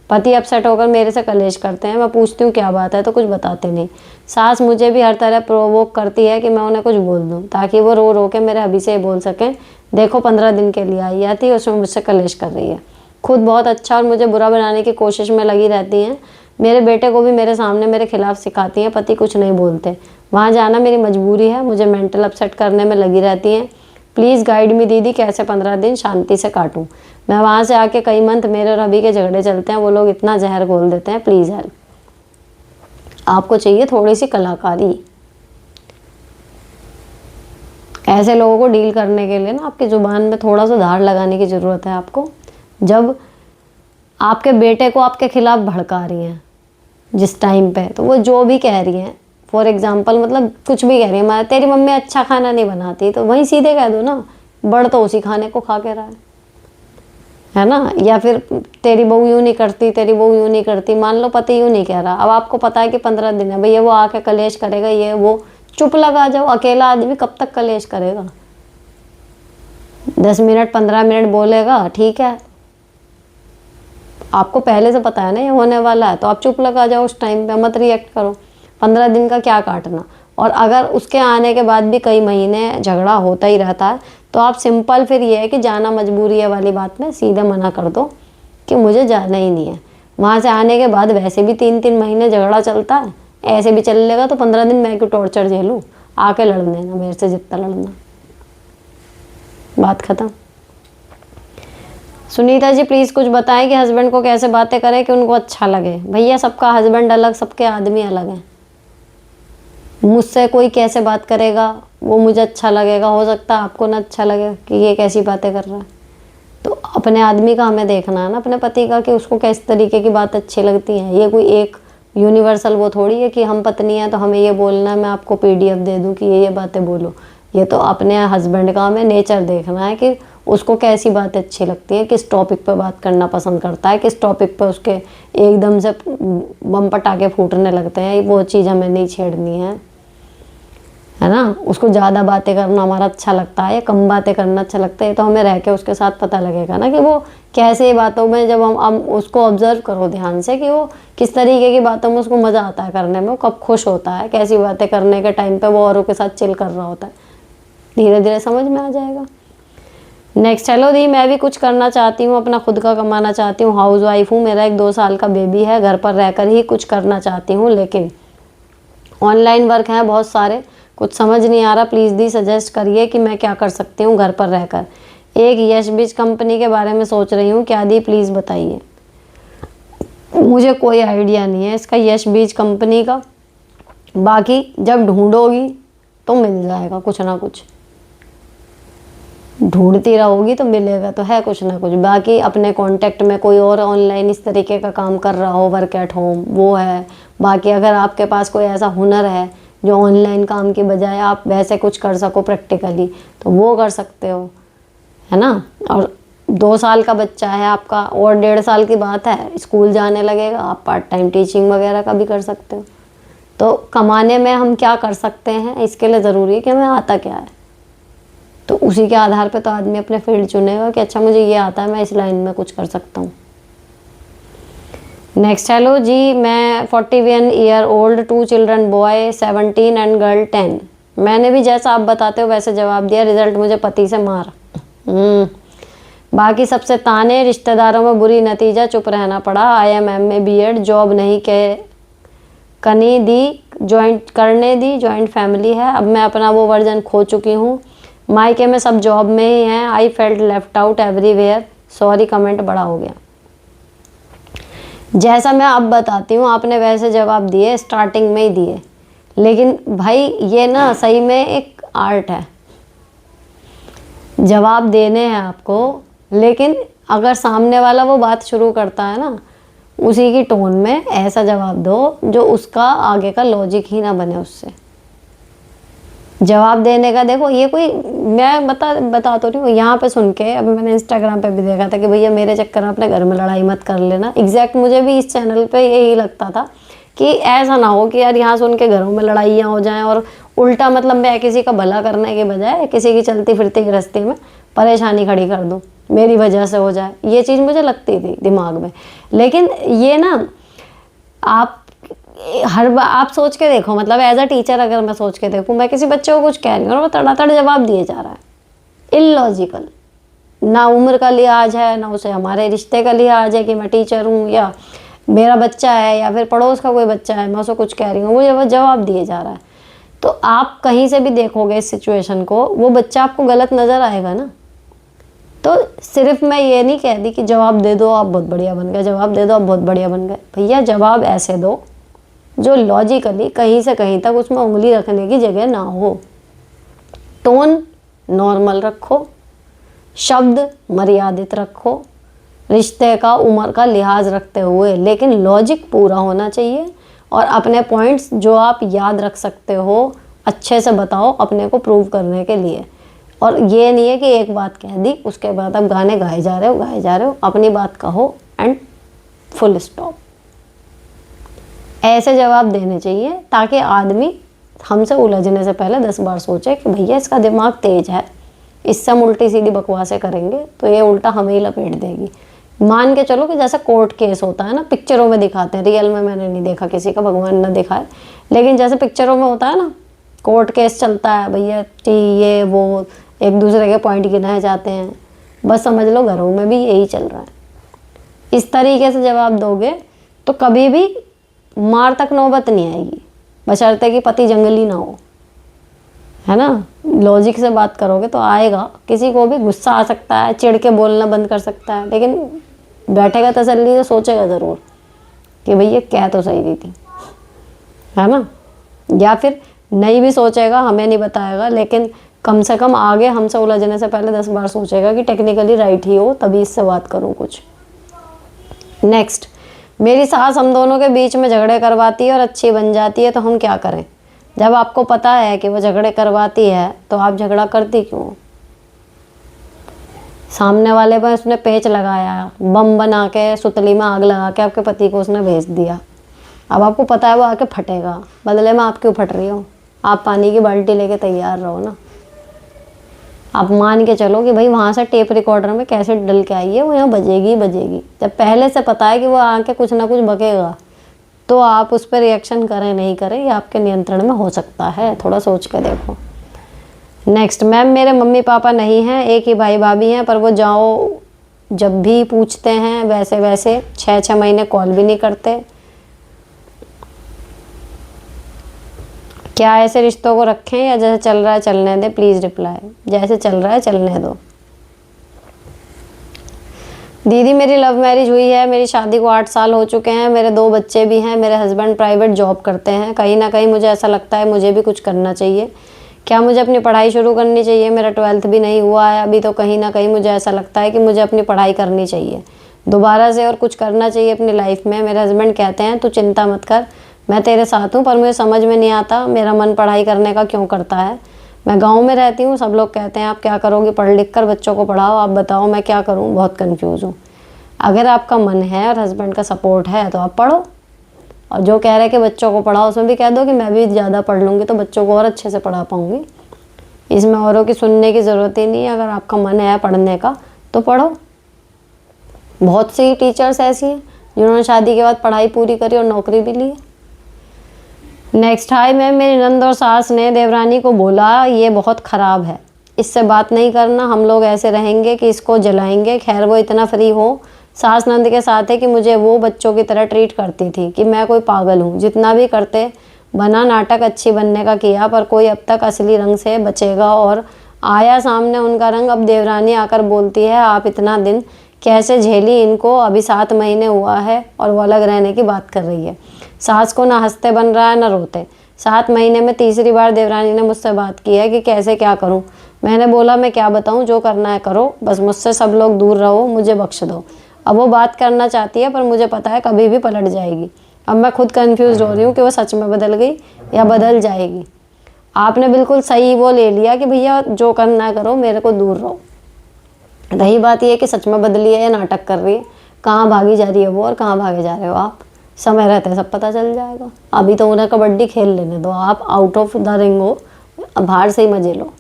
[SPEAKER 1] पति अपसेट होकर मेरे से कलेश करते हैं। मैं पूछती हूँ क्या बात है तो कुछ बताते नहीं। सास मुझे भी हर तरह प्रोवोक करती है कि मैं उन्हें कुछ बोल दूँ ताकि वो रो रो के मेरे हबी से बोल सकें देखो 15 दिन के लिए आई आती है, उसमें मुझसे कलेश कर रही है। खुद बहुत अच्छा और मुझे बुरा बनाने की कोशिश में लगी रहती हैं। मेरे बेटे को भी मेरे सामने मेरे खिलाफ सिखाती हैं। पति कुछ नहीं बोलते। वहाँ जाना मेरी मजबूरी है। मुझे मेंटल अपसेट करने में लगी रहती हैं। प्लीज़ गाइड मी दीदी, कैसे 15 दिन शांति से काटूं। मैं वहाँ से आके कई मंथ मेरे और अभी के झगड़े चलते हैं। वो लोग इतना जहर घोल देते हैं। Please help. आपको चाहिए थोड़ी सी कलाकारी। ऐसे लोगों को डील करने के लिए ना आपकी ज़ुबान में थोड़ा सा धार लगाने की ज़रूरत है आपको। जब आपके बेटे को आपके खिलाफ भड़का रही हैं जिस टाइम पे, तो वो जो भी कह रही हैं, फॉर एग्जाम्पल मतलब कुछ भी कह रही है, तेरी मम्मी अच्छा खाना नहीं बनाती, तो वहीं सीधे कह दो ना, बड़ तो उसी खाने को खा के रहा है ना। या फिर तेरी बहू यूँ नहीं करती, तेरी बहू यूँ नहीं करती। मान लो पति यूँ नहीं कह रहा, अब आपको पता है कि 15 दिन है भैया, वो आके कलेश करेगा, ये वो, चुप लगा जाओ। अकेला आदमी कब तक कलेश करेगा? 10 मिनट 15 मिनट बोलेगा, ठीक है। आपको पहले से पता है ना ये होने वाला है, तो आप चुप लगा जाओ उस टाइम पे, मत रिएक्ट करो। 15 दिन का क्या काटना। और अगर उसके आने के बाद भी कई महीने झगड़ा होता ही रहता है, तो आप सिंपल फिर ये है कि जाना मजबूरी है वाली बात में सीधे मना कर दो कि मुझे जाना ही नहीं है। वहाँ से आने के बाद वैसे भी 3-3 महीने झगड़ा चलता है, ऐसे भी चलेगा, तो 15 दिन मैं क्यों टॉर्चर झेलूँ? आके लड़ लेना मेरे से जितना लड़ना, बात खत्म। सुनीता जी प्लीज़ कुछ बताएं कि हस्बैंड को कैसे बातें करें कि उनको अच्छा लगे। भैया सबका हस्बैंड अलग, सबके आदमी अलग हैं। मुझसे कोई कैसे बात करेगा वो मुझे अच्छा लगेगा, हो सकता है आपको ना अच्छा लगे कि ये कैसी बातें कर रहा है। तो अपने आदमी का हमें देखना है ना, अपने पति का, कि उसको किस तरीके की बात अच्छी लगती है। ये कोई एक यूनिवर्सल वो थोड़ी है कि हम पत्नी हैं तो हमें ये बोलना है, मैं आपको पीडीएफ दे दूं कि ये बातें बोलो। ये तो अपने हस्बैंड का हमें नेचर देखना है कि उसको कैसी बातें अच्छी लगती हैं, किस टॉपिक पे बात करना पसंद करता है, किस टॉपिक पे उसके एकदम से बम पटाखे फूटने लगते हैं, वो चीज़ हमें नहीं छेड़नी है ना। उसको ज़्यादा बातें करना हमारा अच्छा लगता है या कम बातें करना अच्छा लगता है, तो हमें रह के उसके साथ पता लगेगा ना कि वो कैसे बातों में, जब हम उसको ऑब्जर्व करो ध्यान से कि वो किस तरीके की बातों में उसको मज़ा आता है करने में, वो कब खुश होता है, कैसी बातें करने के टाइम पे वो औरों के साथ चिल कर रहा होता है, धीरे धीरे समझ में आ जाएगा। नेक्स्ट, हेलो दी, मैं भी कुछ करना चाहती हूँ, अपना खुद का कमाना चाहती हूँ, हाउस वाइफ हूँ, मेरा एक 2 साल का बेबी है, घर पर रहकर ही कुछ करना चाहती हूँ, लेकिन ऑनलाइन वर्क हैं बहुत सारे, कुछ समझ नहीं आ रहा, प्लीज़ दी सजेस्ट करिए कि मैं क्या कर सकती हूँ घर पर रहकर। एक यश बीज कंपनी के बारे में सोच रही हूँ, क्या दी प्लीज़ बताइए। मुझे कोई आइडिया नहीं है इसका यश बीज कंपनी का, बाकी जब ढूंढोगी तो मिल जाएगा, कुछ ना कुछ ढूंढती रहोगी तो मिलेगा तो है कुछ ना कुछ। बाकी अपने कांटेक्ट में कोई और ऑनलाइन इस तरीके का काम कर रहा हो, वर्क एट होम, वो है। बाकी अगर आपके पास कोई ऐसा हुनर है जो ऑनलाइन काम की बजाय आप वैसे कुछ कर सको प्रैक्टिकली, तो वो कर सकते हो, है ना। और 2 साल का बच्चा है आपका, और 1.5 साल की बात है, स्कूल जाने लगेगा, आप पार्ट टाइम टीचिंग वगैरह का भी कर सकते हो। तो कमाने में हम क्या कर सकते हैं, इसके लिए ज़रूरी है कि हमें आता क्या है, तो उसी के आधार पे तो आदमी अपने फील्ड चुनेगा कि अच्छा मुझे ये आता है, मैं इस लाइन में कुछ कर सकता हूँ। नेक्स्ट, हेलो जी, मैं 41 year old, 2 children, boy 17 and girl 10। मैंने भी जैसा आप बताते हो वैसे जवाब दिया, रिजल्ट मुझे पति से मार। बाकी सबसे ताने, रिश्तेदारों में बुरी नतीजा, चुप रहना पड़ा, IMM BEd, जॉब नहीं करने दी, जॉइंट फैमिली है, अब मैं अपना वो वर्जन खो चुकी हूँ, मायके में सब जॉब में ही हैं, I felt left out everywhere, sorry comment बड़ा हो गया। जैसा मैं अब बताती हूँ आपने वैसे जवाब दिए, स्टार्टिंग में ही दिए, लेकिन भाई ये ना सही में एक आर्ट है, जवाब देने हैं आपको, लेकिन अगर सामने वाला वो बात शुरू करता है ना, उसी की टोन में ऐसा जवाब दो जो उसका आगे का लॉजिक ही ना बने उससे। जवाब देने का देखो, ये कोई मैं बता तो रही हूँ यहाँ पे सुन के, अभी मैंने इंस्टाग्राम पे भी देखा था कि भैया मेरे चक्कर में अपने घर में लड़ाई मत कर लेना। एग्जैक्ट मुझे भी इस चैनल पे यही लगता था कि ऐसा ना हो कि यार यहाँ सुन के घरों में लड़ाइयाँ हो जाएं और उल्टा मतलब मैं किसी का भला करने के बजाय किसी की चलती फिरती गृहस्थी में परेशानी खड़ी कर दूँ, मेरी वजह से हो जाए, ये चीज़ मुझे लगती थी दिमाग में। लेकिन ये ना आप हर बार आप सोच के देखो, मतलब एज अ टीचर अगर मैं सोच के देखूँ, मैं किसी बच्चे को कुछ कह रही हूँ और वो तड़ातड़ जवाब दिए जा रहा है, इलॉजिकल, ना उम्र का लिहाज है, ना उसे हमारे रिश्ते का लिहाज है कि मैं टीचर हूँ या मेरा बच्चा है या फिर पड़ोस का कोई बच्चा है, मैं उसे कुछ कह रही हूँ, मुझे वो जवाब दिए जा रहा है। तो आप कहीं से भी देखोगे इस सिचुएशन को, वो बच्चा आपको गलत नज़र आएगा ना। तो सिर्फ मैं ये नहीं कह दी कि जवाब दे दो आप बहुत बढ़िया बन गए, जवाब दे दो आप बहुत बढ़िया बन गए। भैया जवाब ऐसे दो जो लॉजिकली कहीं से कहीं तक उसमें उंगली रखने की जगह ना हो, टोन नॉर्मल रखो, शब्द मर्यादित रखो, रिश्ते का उम्र का लिहाज रखते हुए, लेकिन लॉजिक पूरा होना चाहिए। और अपने पॉइंट्स जो आप याद रख सकते हो अच्छे से बताओ अपने को प्रूव करने के लिए। और ये नहीं है कि एक बात कह दी उसके बाद आप गाने गाए जा रहे हो, अपनी बात कहो एंड फुल स्टॉप। ऐसे जवाब देने चाहिए ताकि आदमी हमसे उलझने से पहले 10 बार सोचे कि भैया इसका दिमाग तेज है, इससे हम उल्टी सीधी बकवासें करेंगे तो ये उल्टा हमें ही लपेट देगी। मान के चलो कि जैसे कोर्ट केस होता है ना, पिक्चरों में दिखाते हैं, रियल में मैंने नहीं देखा किसी का, भगवान ने देखा है, लेकिन जैसे पिक्चरों में होता है ना, कोर्ट केस चलता है भैया, ये वो एक दूसरे के पॉइंट गिनाए जाते हैं, बस समझ लो घरों में भी यही चल रहा है। इस तरीके से जवाब दोगे तो कभी भी मार तक नौबत नहीं आएगी, बशर्ते कि पति जंगली ना हो, है ना। लॉजिक से बात करोगे तो आएगा, किसी को भी गुस्सा आ सकता है, चिढ़ के बोलना बंद कर सकता है, लेकिन बैठेगा तसल्ली से सोचेगा ज़रूर कि भैया कह तो सही रही थी, है ना। या फिर नहीं भी सोचेगा, हमें नहीं बताएगा, लेकिन कम से कम आगे हमसे उलझने से पहले 10 बार सोचेगा कि टेक्निकली राइट ही हो, तभी इससे बात करूँ कुछ। नेक्स्ट, मेरी सास हम दोनों के बीच में झगड़े करवाती है और अच्छी बन जाती है, तो हम क्या करें? जब आपको पता है कि वो झगड़े करवाती है तो आप झगड़ा करती क्यों? सामने वाले पर उसने पेच लगाया, बम बना के सुतली में आग लगा के आपके पति को उसने भेज दिया। अब आपको पता है वो आके फटेगा, बदले में आप क्यों फट रही हो? आप पानी की बाल्टी लेके तैयार रहो ना। आप मान के चलो कि भाई वहाँ से टेप रिकॉर्डर में कैसे डल के आई है, वो यहाँ बजेगी बजेगी। जब पहले से पता है कि वो आके कुछ ना कुछ बकेगा, तो आप उस पर रिएक्शन करें नहीं करें, ये आपके नियंत्रण में हो सकता है, थोड़ा सोच के देखो। नेक्स्ट, मैम मेरे मम्मी पापा नहीं हैं, एक ही भाई भाभी हैं, पर वो जाओ जब भी पूछते हैं वैसे वैसे 6-6 महीने कॉल भी नहीं करते। क्या ऐसे रिश्तों को रखें या जैसे चल रहा है चलने दें? Please reply. जैसे चल रहा है चलने दो। दीदी मेरी लव मैरिज हुई है, मेरी शादी को 8 साल हो चुके हैं, मेरे 2 बच्चे भी हैं, मेरे हस्बैंड प्राइवेट जॉब करते हैं। कहीं ना कहीं मुझे ऐसा लगता है मुझे भी कुछ करना चाहिए। क्या मुझे अपनी पढ़ाई शुरू करनी चाहिए? मेरा 12th भी नहीं हुआ है अभी, तो कहीं ना कहीं मुझे ऐसा लगता है कि मुझे अपनी पढ़ाई करनी चाहिए दोबारा से और कुछ करना चाहिए अपनी लाइफ में। मेरे हस्बैंड कहते हैं तू चिंता मत कर, मैं तेरे साथ हूँ, पर मुझे समझ में नहीं आता मेरा मन पढ़ाई करने का क्यों करता है। मैं गांव में रहती हूँ, सब लोग कहते हैं आप क्या करोगी, पढ़ लिख कर बच्चों को पढ़ाओ, आप बताओ मैं क्या करूँ, बहुत कंफ्यूज हूँ। अगर आपका मन है और हस्बैंड का सपोर्ट है तो आप पढ़ो, और जो कह रहे हैं कि बच्चों को पढ़ाओ उसमें भी कह दो कि मैं भी ज़्यादा पढ़ लूँगी तो बच्चों को और अच्छे से पढ़ा पाऊँगी। इसमें औरों की सुनने की ज़रूरत ही नहीं है। अगर आपका मन है पढ़ने का तो पढ़ो। बहुत सी टीचर्स ऐसी हैं जिन्होंने शादी के बाद पढ़ाई पूरी करी और नौकरी भी ली है। नेक्स्ट, हाय मैम मेरी नंद और सास ने देवरानी को बोला ये बहुत ख़राब है, इससे बात नहीं करना, हम लोग ऐसे रहेंगे कि इसको जलाएंगे। खैर वो इतना फ्री हो, सास नंद के साथ है कि मुझे वो बच्चों की तरह ट्रीट करती थी कि मैं कोई पागल हूँ। जितना भी करते बना नाटक अच्छी बनने का किया, पर कोई अब तक असली रंग से बचेगा और आया सामने उनका रंग। अब देवरानी आकर बोलती है आप इतना दिन कैसे झेली इनको, अभी 7 महीने हुआ है और वो अलग रहने की बात कर रही है। सास को ना हंसते बन रहा है ना रोते। 7 महीने में तीसरी बार देवरानी ने मुझसे बात की है कि कैसे क्या करूं। मैंने बोला मैं क्या बताऊं, जो करना है करो, बस मुझसे सब लोग दूर रहो, मुझे बख्श दो। अब वो बात करना चाहती है पर मुझे पता है कभी भी पलट जाएगी। अब मैं खुद कंफ्यूज हो रही हूँ कि वो सच में बदल गई या बदल जाएगी। आपने बिल्कुल सही वो ले लिया कि भैया जो करना है करो, मेरे को दूर रहो। रही बात ये कि सच में बदली है या नाटक कर रही है, कहाँ भागी जा रही है वो और कहाँ भागे जा रहे हो आप, समय रहते सब पता चल जाएगा। अभी तो उन्हें कबड्डी खेल लेने दो, आप आउट ऑफ द रिंग हो, बाहर से ही मजे लो।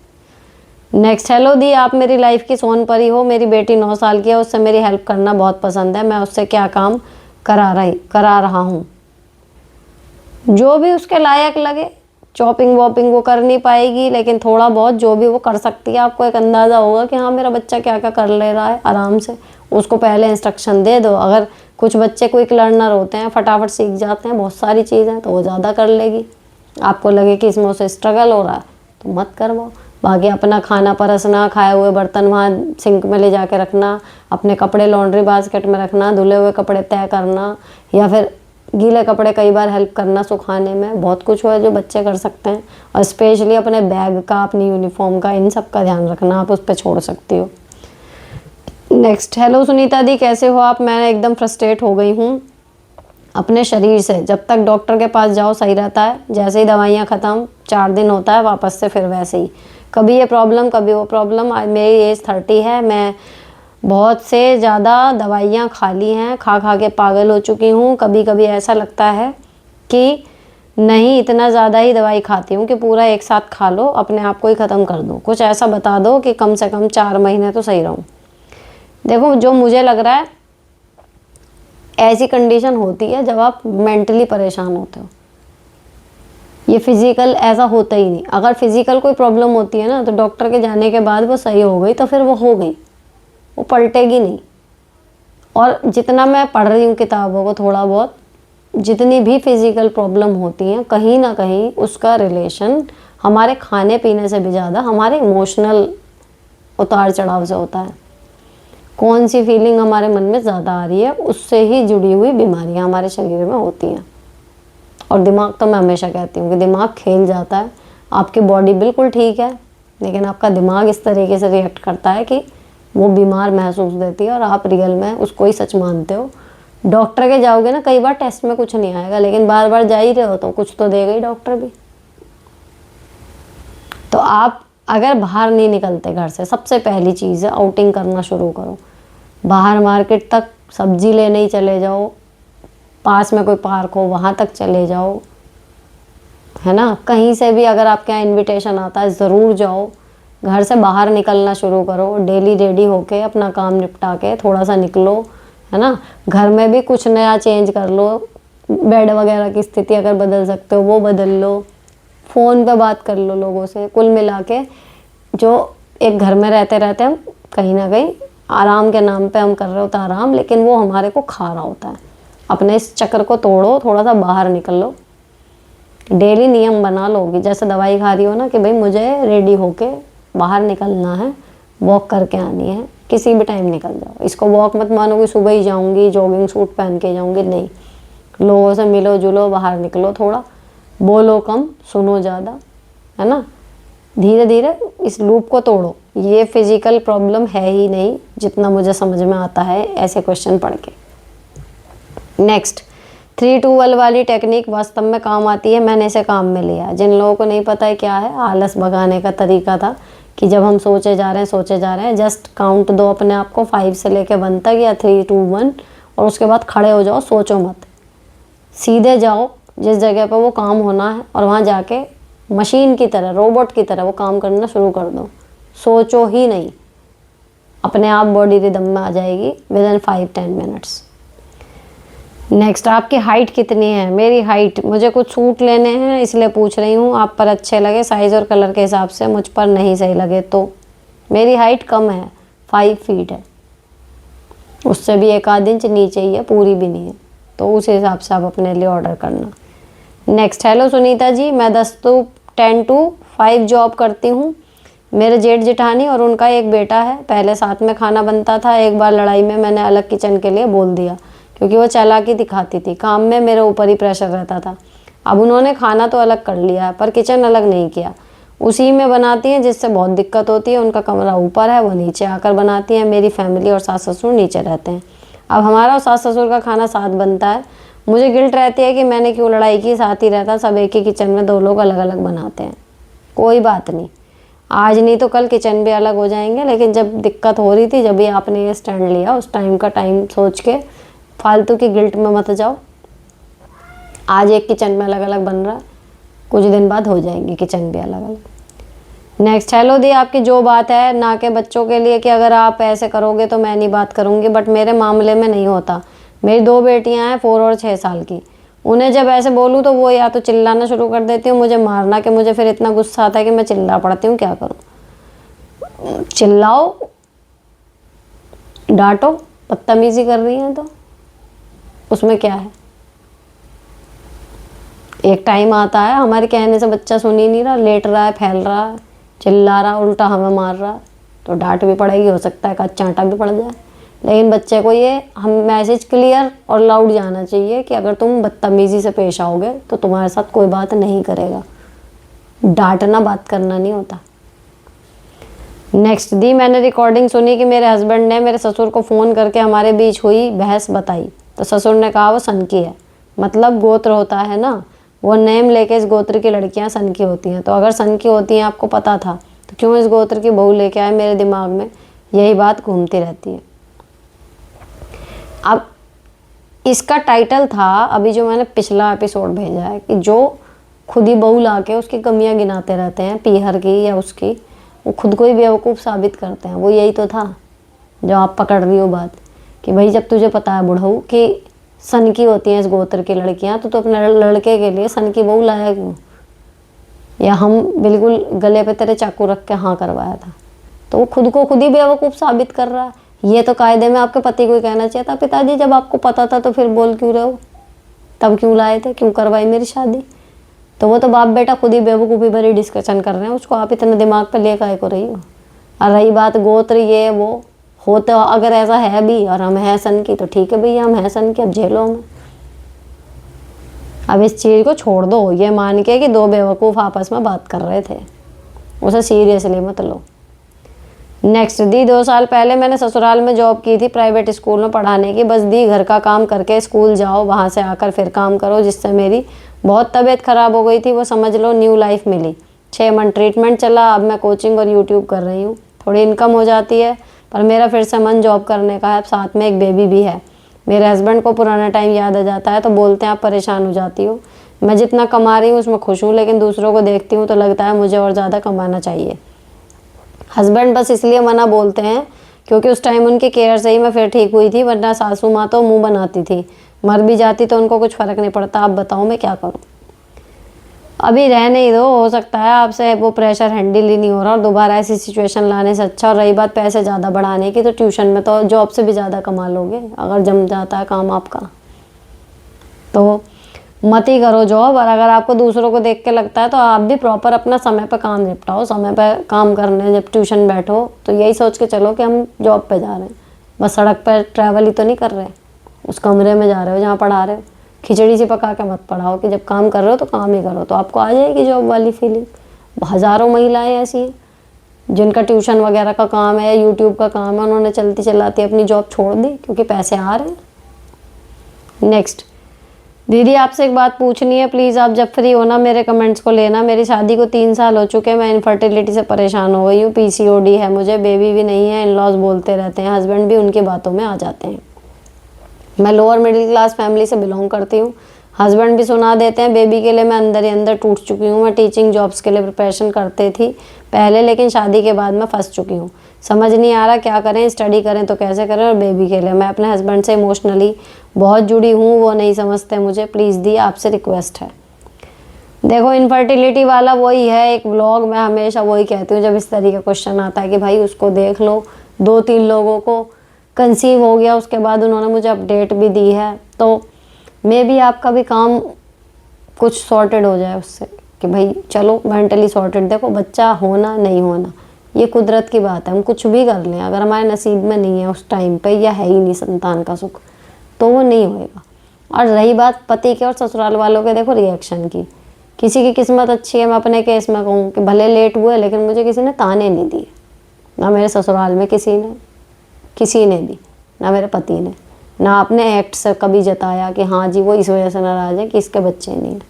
[SPEAKER 1] नेक्स्ट, हेलो दी आप मेरी लाइफ की सोन परी हो, मेरी बेटी 9 साल की है, उससे मेरी हेल्प करना बहुत पसंद है। मैं उससे क्या काम करा रहा हूँ जो भी उसके लायक लगे। चॉपिंग वॉपिंग वो कर नहीं पाएगी, लेकिन थोड़ा बहुत जो भी वो कर सकती है, आपको एक अंदाज़ा होगा कि हाँ मेरा बच्चा क्या क्या कर ले रहा है। आराम से उसको पहले इंस्ट्रक्शन दे दो। अगर कुछ बच्चे क्विक लर्नर होते हैं, फटाफट सीख जाते हैं बहुत सारी चीज़ें, तो वो ज़्यादा कर लेगी। आपको लगे कि इसमें उसे स्ट्रगल हो रहा है तो मत करवाओ। बाकी अपना खाना परसना, खाए हुए बर्तन वहाँ सिंक में ले जाके रखना, अपने कपड़े लॉन्ड्री बास्केट में रखना, धुले हुए कपड़े तय करना, या फिर गीले कपड़े कई बार हेल्प करना सुखाने में, बहुत कुछ है जो बच्चे कर सकते हैं। और स्पेशली अपने बैग का, अपनी यूनिफॉर्म का, इन सब का ध्यान रखना, आप उस पर छोड़ सकती हो। नेक्स्ट, हेलो सुनीता दी कैसे हो आप? मैं एकदम फ्रस्ट्रेट हो गई हूँ अपने शरीर से। जब तक डॉक्टर के पास जाओ सही रहता है, जैसे ही दवाइयाँ ख़त्म 4 दिन होता है वापस से फिर वैसे ही, कभी ये प्रॉब्लम कभी वो प्रॉब्लम। मेरी एज 30 है, मैं बहुत से ज़्यादा दवाइयाँ खा ली हैं, खा खा के पागल हो चुकी हूँ। कभी कभी ऐसा लगता है कि नहीं इतना ज़्यादा ही दवाई खाती हूँ कि पूरा एक साथ खा लो, अपने आप को ही ख़त्म कर दो। कुछ ऐसा बता दो कि कम से कम 4 महीने तो सही रहूँ। देखो जो मुझे लग रहा है ऐसी कंडीशन होती है जब आप मेंटली परेशान होते हो, ये फिज़िकल ऐसा होता ही नहीं। अगर फिज़िकल कोई प्रॉब्लम होती है ना तो डॉक्टर के जाने के बाद वो सही हो गई तो फिर वो हो गई, वो पलटेगी नहीं। और जितना मैं पढ़ रही हूँ किताबों को थोड़ा बहुत, जितनी भी फिज़िकल प्रॉब्लम होती हैं कहीं ना कहीं उसका रिलेशन हमारे खाने पीने से भी ज़्यादा हमारे इमोशनल उतार चढ़ाव से होता है। कौन सी फीलिंग हमारे मन में ज़्यादा आ रही है उससे ही जुड़ी हुई बीमारियां हमारे शरीर में होती हैं। और दिमाग तो मैं हमेशा कहती हूँ कि दिमाग खेल जाता है। आपकी बॉडी बिल्कुल ठीक है, लेकिन आपका दिमाग इस तरीके से रिएक्ट करता है कि वो बीमार महसूस देती है और आप रियल में उसको ही सच मानते हो। डॉक्टर के जाओगे ना, कई बार टेस्ट में कुछ नहीं आएगा, लेकिन बार बार जा ही रहे हो तो कुछ तो देगा ही डॉक्टर भी। तो आप अगर बाहर नहीं निकलते घर से, सबसे पहली चीज़ है आउटिंग करना शुरू करो। बाहर मार्केट तक सब्जी लेने ही चले जाओ, पास में कोई पार्क हो वहाँ तक चले जाओ, है ना। कहीं से भी अगर आपके यहाँ इनविटेशन आता है ज़रूर जाओ। घर से बाहर निकलना शुरू करो, डेली रेडी होके अपना काम निपटा के थोड़ा सा निकलो, है ना। घर में भी कुछ नया चेंज कर लो, बेड वगैरह की स्थिति अगर बदल सकते हो वो बदल लो, फ़ोन पे बात कर लो लोगों से। कुल मिला के जो एक घर में रहते रहते हम कहीं ना कहीं आराम के नाम पे हम कर रहे होते हैं आराम, लेकिन वो हमारे को खा रहा होता है। अपने इस चक्कर को तोड़ो, थोड़ा सा बाहर निकल लो, डेली नियम बना लो कि जैसे दवाई खा रही हो ना कि भाई मुझे रेडी होके बाहर निकलना है, वॉक करके आनी है, किसी भी टाइम निकल जाओ। इसको वॉक मत मानो कि सुबह ही जाऊंगी जॉगिंग सूट पहन के जाऊंगी, नहीं। लोगों से मिलो जुलो, बाहर निकलो, थोड़ा बोलो कम, सुनो ज़्यादा, है ना। धीरे धीरे इस लूप को तोड़ो। ये फिजिकल प्रॉब्लम है ही नहीं जितना मुझे समझ में आता है ऐसे क्वेश्चन पढ़ के। नेक्स्ट 3-2-1 वाली टेक्निक वास्तव में काम आती है, मैंने इसे काम में लिया। जिन लोगों को नहीं पता है क्या है, आलस भगाने का तरीका था कि जब हम सोचे जा रहे हैं जस्ट काउंट दो अपने आप को 5 से लेके 1 तक या 3-2-1, और उसके बाद खड़े हो जाओ, सोचो मत, सीधे जाओ जिस जगह पर वो काम होना है और वहाँ जाके मशीन की तरह, रोबोट की तरह वो काम करना शुरू कर दो। सोचो ही नहीं, अपने आप बॉडी रिदम में आ जाएगी विदिन 5-10 मिनट्स। नेक्स्ट, आपकी हाइट कितनी है? मेरी हाइट, मुझे कुछ सूट लेने हैं इसलिए पूछ रही हूँ, आप पर अच्छे लगे साइज़ और कलर के हिसाब से, मुझ पर नहीं सही लगे तो। मेरी हाइट कम है, 5 फीट है, उससे भी 1 आध इंच नीचे ही है, पूरी भी नहीं है, तो उस हिसाब से आप अपने लिए ऑर्डर करना। नेक्स्ट, हेलो सुनीता जी, मैं 10 to 5 जॉब करती हूँ। मेरे जेठ जेठानी और उनका एक बेटा है। पहले साथ में खाना बनता था, एक बार लड़ाई में मैंने अलग किचन के लिए बोल दिया क्योंकि वो चालाकी दिखाती थी। काम में मेरे ऊपर ही प्रेशर रहता था। अब उन्होंने खाना तो अलग कर लिया पर किचन अलग नहीं किया, उसी में बनाती हैं, जिससे बहुत दिक्कत होती है। उनका कमरा ऊपर है, वो नीचे आकर बनाती हैं। मेरी फैमिली और सास ससुर नीचे रहते हैं। अब हमारा और सास ससुर का खाना साथ बनता है। मुझे गिल्ट रहती है कि मैंने क्यों लड़ाई की, साथ ही रहता, सब एक ही किचन में 2 लोग अलग अलग बनाते हैं। कोई बात नहीं, आज नहीं तो कल किचन भी अलग हो जाएंगे, लेकिन जब दिक्कत हो रही थी, जब भी आपने ये स्टैंड लिया, उस टाइम का टाइम सोच के फालतू की गिल्ट में मत जाओ। आज एक किचन में अलग अलग बन रहा है, कुछ दिन बाद हो जाएंगे किचन भी अलग अलग। नेक्स्ट, हेलो दी, आपकी जो बात है ना के बच्चों के लिए कि अगर आप ऐसे करोगे तो मैं नहीं बात करूँगी, बट मेरे मामले में नहीं होता। मेरी 2 बेटियां हैं, 4 और 6 साल की। उन्हें जब ऐसे बोलूँ तो वो या तो चिल्लाना शुरू कर देती हूँ, मुझे मारना, कि मुझे फिर इतना गुस्सा आता है कि मैं चिल्ला पड़ती हूँ। क्या करूँ? चिल्लाओ, डांटो, बदतमीजी कर रही हैं तो उसमें क्या है। एक टाइम आता है हमारे कहने से बच्चा सुन ही नहीं रहा, लेट रहा है, फैल रहा है, चिल्ला रहा, उल्टा हमें मार रहा है, तो डांट भी पड़ेगी, हो सकता है का चांटा भी पड़ जाए। लेकिन बच्चे को ये हम मैसेज क्लियर और लाउड जाना चाहिए कि अगर तुम बदतमीजी से पेश आओगे तो तुम्हारे साथ कोई बात नहीं करेगा। डांटना बात करना नहीं होता। नेक्स्ट, दी, मैंने रिकॉर्डिंग सुनी कि मेरे हस्बैंड ने मेरे ससुर को फ़ोन करके हमारे बीच हुई बहस बताई, तो ससुर ने कहा वो सनकी है। मतलब गोत्र होता है ना, वो नेम लेके इस गोत्र की लड़कियां सनकी होती हैं। तो अगर सनकी होती हैं, आपको पता था, तो क्यों इस गोत्र की बहू लेके आए? मेरे दिमाग में यही बात घूमती रहती है। अब इसका टाइटल था अभी जो मैंने पिछला एपिसोड भेजा है कि जो खुद ही बहू ला के उसकी कमियां गिनाते रहते हैं, पीहर की या उसकी, वो खुद को ही बेवकूफ़ साबित करते हैं। वो यही तो था जो आप पकड़ रही हो बात, कि भाई जब तुझे पता है बुढ़ऊ कि सन की होती हैं इस गोत्र की लड़कियां, तो अपने लड़के के लिए सन की बहू लाया क्यों? या हम बिल्कुल गले पे तेरे चाकू रख के हाँ करवाया था? तो वो खुद को खुद ही बेवकूफ़ साबित कर रहा है। ये तो कायदे में आपके पति को ही कहना चाहिए था, पिताजी जब आपको पता था तो फिर बोल क्यों रहे हो, तब क्यों लाए थे, क्यों करवाई मेरी शादी? तो वो तो बाप बेटा खुद ही बेवकूफ़ी भरी डिस्कशन कर रहे हैं, उसको आप इतने दिमाग पे ले काहे को रही हो। और रही बात गोत्र ये वो हो, तो अगर ऐसा है भी और हम हैं सन की तो ठीक है भैया, हम हैं सन की, अब झेलो हमें। अब इस चीज़ को छोड़ दो, ये मान के कि दो बेवकूफ़ आपस में बात कर रहे थे, उसे सीरियसली मत लो। नेक्स्ट, दी 2 साल पहले मैंने ससुराल में जॉब की थी प्राइवेट स्कूल में पढ़ाने की। बस दी घर का काम करके स्कूल जाओ, वहाँ से आकर फिर काम करो, जिससे मेरी बहुत तबीयत ख़राब हो गई थी। वो समझ लो न्यू लाइफ मिली। 6 मंथ ट्रीटमेंट चला, अब मैं कोचिंग और यूट्यूब कर रही हूँ। थोड़ी इनकम हो जाती है, पर मेरा फिर से मन जॉब करने का है। अब साथ में एक बेबी भी है। मेरे हस्बैंड को पुराना टाइम याद आ जाता है तो बोलते हैं आप परेशान हो जाती हो। मैं जितना कमा रही हूँ उसमें खुश हूँ, लेकिन दूसरों को देखती हूँ तो लगता है मुझे और ज़्यादा कमाना चाहिए। हस्बैंड बस इसलिए मना बोलते हैं क्योंकि उस टाइम उनकी केयर से ही मैं फिर ठीक हुई थी, वरना सासू माँ तो मुंह बनाती थी। मर भी जाती तो उनको कुछ फ़र्क नहीं पड़ता। आप बताओ मैं क्या करूँ? अभी रहने ही दो, हो सकता है आपसे वो प्रेशर हैंडल ही नहीं हो रहा और दोबारा ऐसी सिचुएशन लाने से अच्छा। और रही बात पैसे ज़्यादा बढ़ाने की, तो ट्यूशन में तो जॉब से भी ज़्यादा कमा लोगे अगर जम जाता है काम आपका। तो मत ही करो जॉब। और अगर आपको दूसरों को देख के लगता है तो आप भी प्रॉपर अपना समय पर काम निपटाओ। समय पर काम करने जब ट्यूशन बैठो तो यही सोच के चलो कि हम जॉब पे जा रहे हैं, बस सड़क पर ट्रैवल ही तो नहीं कर रहे, उस कमरे में जा रहे हो जहाँ पढ़ा रहे हो। खिचड़ी सी पका के मत पढ़ाओ कि जब काम कर रहे हो तो काम ही करो, तो आपको आ जाएगी जॉब वाली फीलिंग। हज़ारों महिलाएं ऐसी हैं जिनका ट्यूशन वगैरह का काम है, यूट्यूब का काम है, उन्होंने चलती चलाती अपनी जॉब छोड़ दी क्योंकि पैसे आ रहे हैं। नेक्स्ट, दीदी आपसे एक बात पूछनी है, प्लीज़ आप जब फ्री हो ना मेरे कमेंट्स को लेना। मेरी शादी को 3 साल हो चुके हैं, मैं इनफर्टिलिटी से परेशान हो गई हूँ। पीसीओडी है मुझे, बेबी भी नहीं है, इन लॉज बोलते रहते हैं, हस्बैंड भी उनकी बातों में आ जाते हैं। मैं लोअर मिडिल क्लास फैमिली से बिलोंग करती हूँ, हस्बैंड भी सुना देते हैं। बेबी के लिए मैं अंदर ही अंदर टूट चुकी हूँ। मैं टीचिंग जॉब्स के लिए प्रिपरेशन करती थी पहले, लेकिन शादी के बाद मैं फंस चुकी हूँ। समझ नहीं आ रहा क्या करें, स्टडी करें तो कैसे करें। और बेबी के लिए मैं अपने हस्बैंड से इमोशनली बहुत जुड़ी हूँ, वो नहीं समझते मुझे। प्लीज़ दी आपसे रिक्वेस्ट है। देखो इनफर्टिलिटी वाला वही है एक व्लॉग, मैं हमेशा वही कहती हूँ जब इस तरह का क्वेश्चन आता है कि भाई उसको देख लो। 2-3 लोगों को कंसीव हो गया, उसके बाद उन्होंने मुझे अपडेट भी दी है। तो मे बी आपका भी काम कुछ सॉर्टेड हो जाए उससे कि भाई चलो मेंटली सॉर्टेड। देखो बच्चा होना नहीं होना ये कुदरत की बात है, हम कुछ भी कर लें, अगर हमारे नसीब में नहीं है उस टाइम पे या है ही नहीं संतान का सुख तो वो नहीं होएगा। और रही बात पति के और ससुराल वालों के, देखो रिएक्शन की, किसी की किस्मत अच्छी है। मैं अपने केस में कहूँ कि भले लेट हुए लेकिन मुझे किसी ने ताने नहीं दिए, ना मेरे ससुराल में किसी ने भी, ना मेरे पति ने, ना आपने एक्ट से कभी जताया कि हाँ जी वो इस वजह से नाराज़ है कि इसके बच्चे नहीं हैं।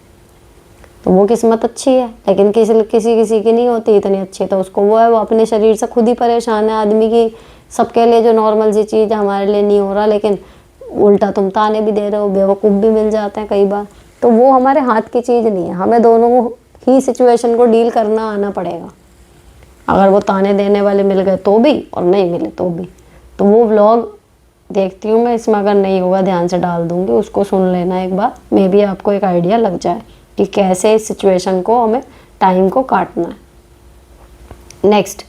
[SPEAKER 1] तो वो किस्मत अच्छी है, लेकिन किसी की नहीं होती इतनी अच्छी। तो उसको वो है, वो अपने शरीर से खुद ही परेशान है। आदमी की सबके लिए जो नॉर्मल सी चीज़ हमारे लिए नहीं हो रहा, लेकिन उल्टा तुम ताने भी दे रहे हो, बेवकूफ़ भी मिल जाते हैं कई बार। तो वो हमारे हाथ की चीज़ नहीं है, हमें दोनों ही सिचुएशन को डील करना आना पड़ेगा। अगर वो ताने देने वाले मिल गए तो भी और नहीं मिले तो भी। तो वो व्लॉग देखती हूँ मैं, इसमें अगर नहीं होगा ध्यान से डाल दूँगी, उसको सुन लेना एक बार, मे बी आपको एक आइडिया लग जाए कि कैसे इस सिचुएशन को हमें टाइम को काटना है। नेक्स्ट,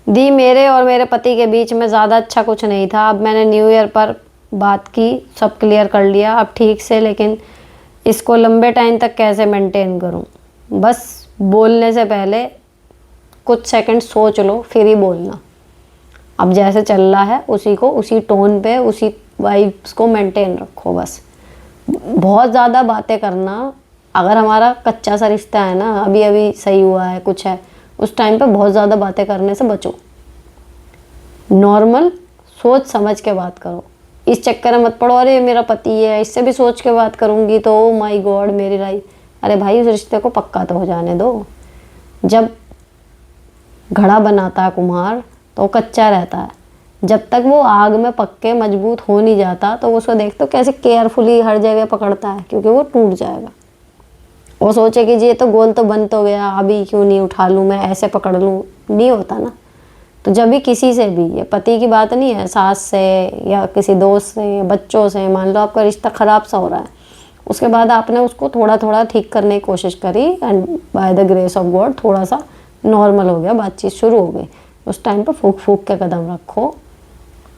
[SPEAKER 1] दी मेरे और मेरे पति के बीच में ज़्यादा अच्छा कुछ नहीं था। अब मैंने न्यू ईयर पर बात की, सब क्लियर कर लिया अब ठीक से, लेकिन इसको लंबे टाइम तक कैसे मेंटेन करूं? बस बोलने से पहले कुछ सेकंड सोच लो फिर ही बोलना। अब जैसे चल रहा है उसी को, उसी टोन पे, उसी वाइब्स को मेंटेन रखो। बस बहुत ज़्यादा बातें करना, अगर हमारा कच्चा सा रिश्ता है ना, अभी अभी सही हुआ है कुछ है, उस टाइम पे बहुत ज़्यादा बातें करने से बचो। नॉर्मल सोच समझ के बात करो। इस चक्कर में मत पड़ो अरे मेरा पति है इससे भी सोच के बात करूँगी तो ओ माय गॉड मेरी राई। अरे भाई उस रिश्ते को पक्का तो हो जाने दो। जब घड़ा बनाता है कुम्हार तो कच्चा रहता है, जब तक वो आग में पक के मजबूत हो नहीं जाता तो उसको देखते हो कैसे केयरफुली हर जगह पकड़ता है, क्योंकि वो टूट जाएगा। वो सोचे कि जी ये तो गोल तो बन तो गया, अभी क्यों नहीं उठा लूँ मैं, ऐसे पकड़ लूँ, नहीं होता ना। तो जब भी किसी से भी, ये पति की बात नहीं है, सास से या किसी दोस्त से, बच्चों से, मान लो आपका रिश्ता ख़राब सा हो रहा है, उसके बाद आपने उसको थोड़ा थोड़ा ठीक करने की कोशिश करी and by the grace of God थोड़ा सा नॉर्मल हो गया, बातचीत शुरू हो गई। उस टाइम पर फूक फूक के कदम रखो,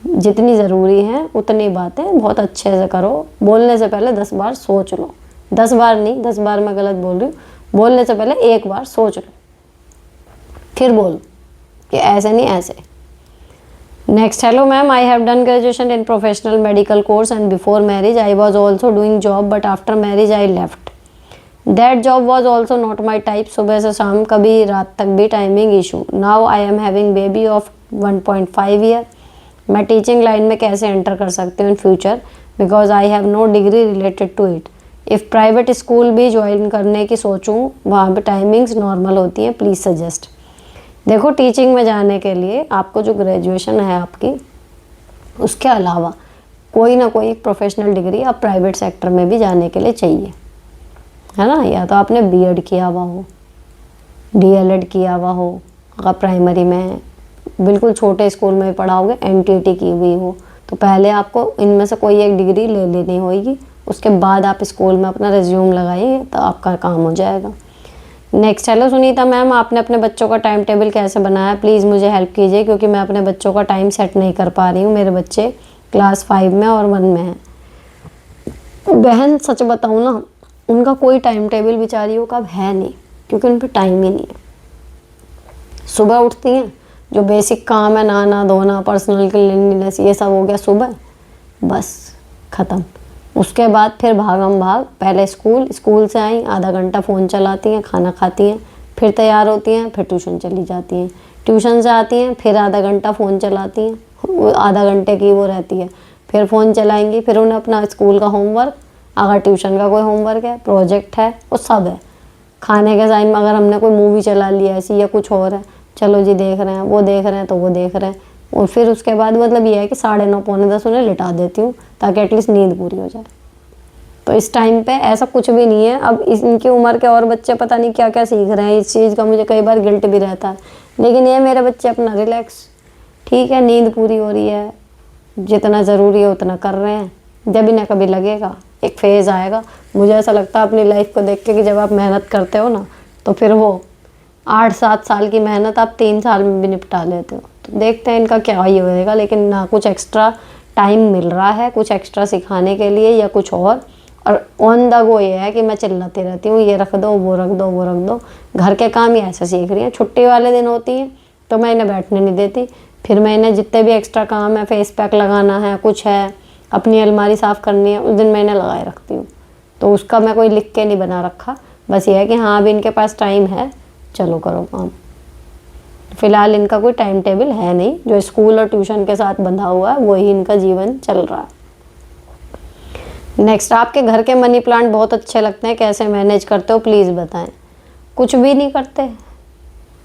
[SPEAKER 1] जितनी ज़रूरी है उतनी बातें बहुत अच्छे से करो। बोलने से पहले 10 बार सोच लो, 10 बार नहीं, 10 बार मैं गलत बोल रही हूँ, बोलने से पहले 1 बार सोच लो फिर बोलो कि ऐसे नहीं ऐसे। Next, hello ma'am, I have done graduation in professional medical course and before marriage I was also doing job but after marriage I left that job was also not my type, सुबह से शाम कभी रात तक भी timing issue. Now I am having baby of 1.5 year. मैं टीचिंग लाइन में कैसे एंटर कर सकती हूँ in future, because I have no degree related to it. If private school भी ज्वाइन करने की सोचूं, वहाँ पे टाइमिंग्स नॉर्मल होती हैं, प्लीज़ सजेस्ट। देखो, टीचिंग में जाने के लिए आपको जो ग्रेजुएशन है आपकी, उसके अलावा कोई ना कोई प्रोफेशनल डिग्री आप प्राइवेट सेक्टर में भी जाने के लिए चाहिए, है ना। या तो आपने बीएड किया हुआ हो, डीएलएड किया हुआ हो, अगर प्राइमरी में बिल्कुल छोटे स्कूल में पढ़ाओगे, एनटीटी की हुई हो, तो पहले आपको इनमें से कोई एक डिग्री ले लेनी होगी। उसके बाद आप स्कूल में अपना रिज्यूम लगाइए तो आपका काम हो जाएगा। नेक्स्ट, हेलो सुनीता मैम, आपने अपने बच्चों का टाइम टेबल कैसे बनाया, प्लीज़ मुझे हेल्प कीजिए, क्योंकि मैं अपने बच्चों का टाइम सेट नहीं कर पा रही हूँ। मेरे बच्चे क्लास 5 में और 1 में हैं। बहन सच बताऊँ ना, उनका कोई टाइम टेबल बेचारियों का है नहीं, क्योंकि उन पर टाइम ही नहीं है। सुबह उठती हैं, जो बेसिक काम है, नहाना धोना, पर्सनल क्लीनिनेस, ये सब हो गया सुबह, बस ख़त्म। उसके बाद फिर भागम भाग, पहले स्कूल से आई, आधा घंटा फ़ोन चलाती हैं, खाना खाती हैं, फिर तैयार होती हैं, फिर ट्यूशन चली जाती हैं। ट्यूशन से आती हैं, फिर आधा घंटा फ़ोन चलाती हैं, आधा घंटे की वो रहती है, फिर फ़ोन चलाएंगी, फिर उन्हें अपना स्कूल का होमवर्क, अगर ट्यूशन का कोई होमवर्क है, प्रोजेक्ट है, वो सब है। खाने के टाइम अगर हमने कोई मूवी चला लिया ऐसी या कुछ और है, चलो जी देख रहे हैं, वो देख रहे हैं तो वो देख रहे हैं। और फिर उसके बाद मतलब ये है कि 9:30 पौने 10 उन्हें लिटा देती हूँ, ताकि एटलीस्ट नींद पूरी हो जाए। तो इस टाइम पे ऐसा कुछ भी नहीं है। अब इनकी उम्र के और बच्चे पता नहीं क्या क्या सीख रहे हैं, इस चीज़ का मुझे कई बार गिल्ट भी रहता है, लेकिन ये मेरे बच्चे अपना रिलैक्स, ठीक है, नींद पूरी हो रही है, जितना ज़रूरी है उतना कर रहे हैं। जब इन्हें कभी लगेगा, एक फेज़ आएगा, मुझे ऐसा लगता है अपनी लाइफ को देख के कि जब आप मेहनत करते हो ना, तो फिर वो 8-7 साल की मेहनत आप 3 साल में भी निपटा लेते हो। तो देखते हैं इनका क्या ही होएगा, लेकिन ना कुछ एक्स्ट्रा टाइम मिल रहा है कुछ एक्स्ट्रा सिखाने के लिए या कुछ और ऑन द गो ये है कि मैं चिल्लाती रहती हूँ, ये रख दो, वो रख दो, वो रख दो। घर के काम ही ऐसे सीख रही हैं। छुट्टी वाले दिन होती है तो मैं इन्हें बैठने नहीं देती, फिर मैं इन्हें जितने भी एक्स्ट्रा काम है, फेस पैक लगाना है, कुछ है, अपनी अलमारी साफ़ करनी है, उस दिन मैं इन्हें लगाए रखती हूँ। तो उसका मैं कोई लिख के नहीं बना रखा, बस ये है कि हाँ अभी इनके पास टाइम है, चलो करो काम। फ़िलहाल इनका कोई टाइम टेबल है नहीं, जो स्कूल और ट्यूशन के साथ बंधा हुआ है वही इनका जीवन चल रहा है। नेक्स्ट, आपके घर के मनी प्लांट बहुत अच्छे लगते हैं, कैसे मैनेज करते हो प्लीज़ बताएं। कुछ भी नहीं करते,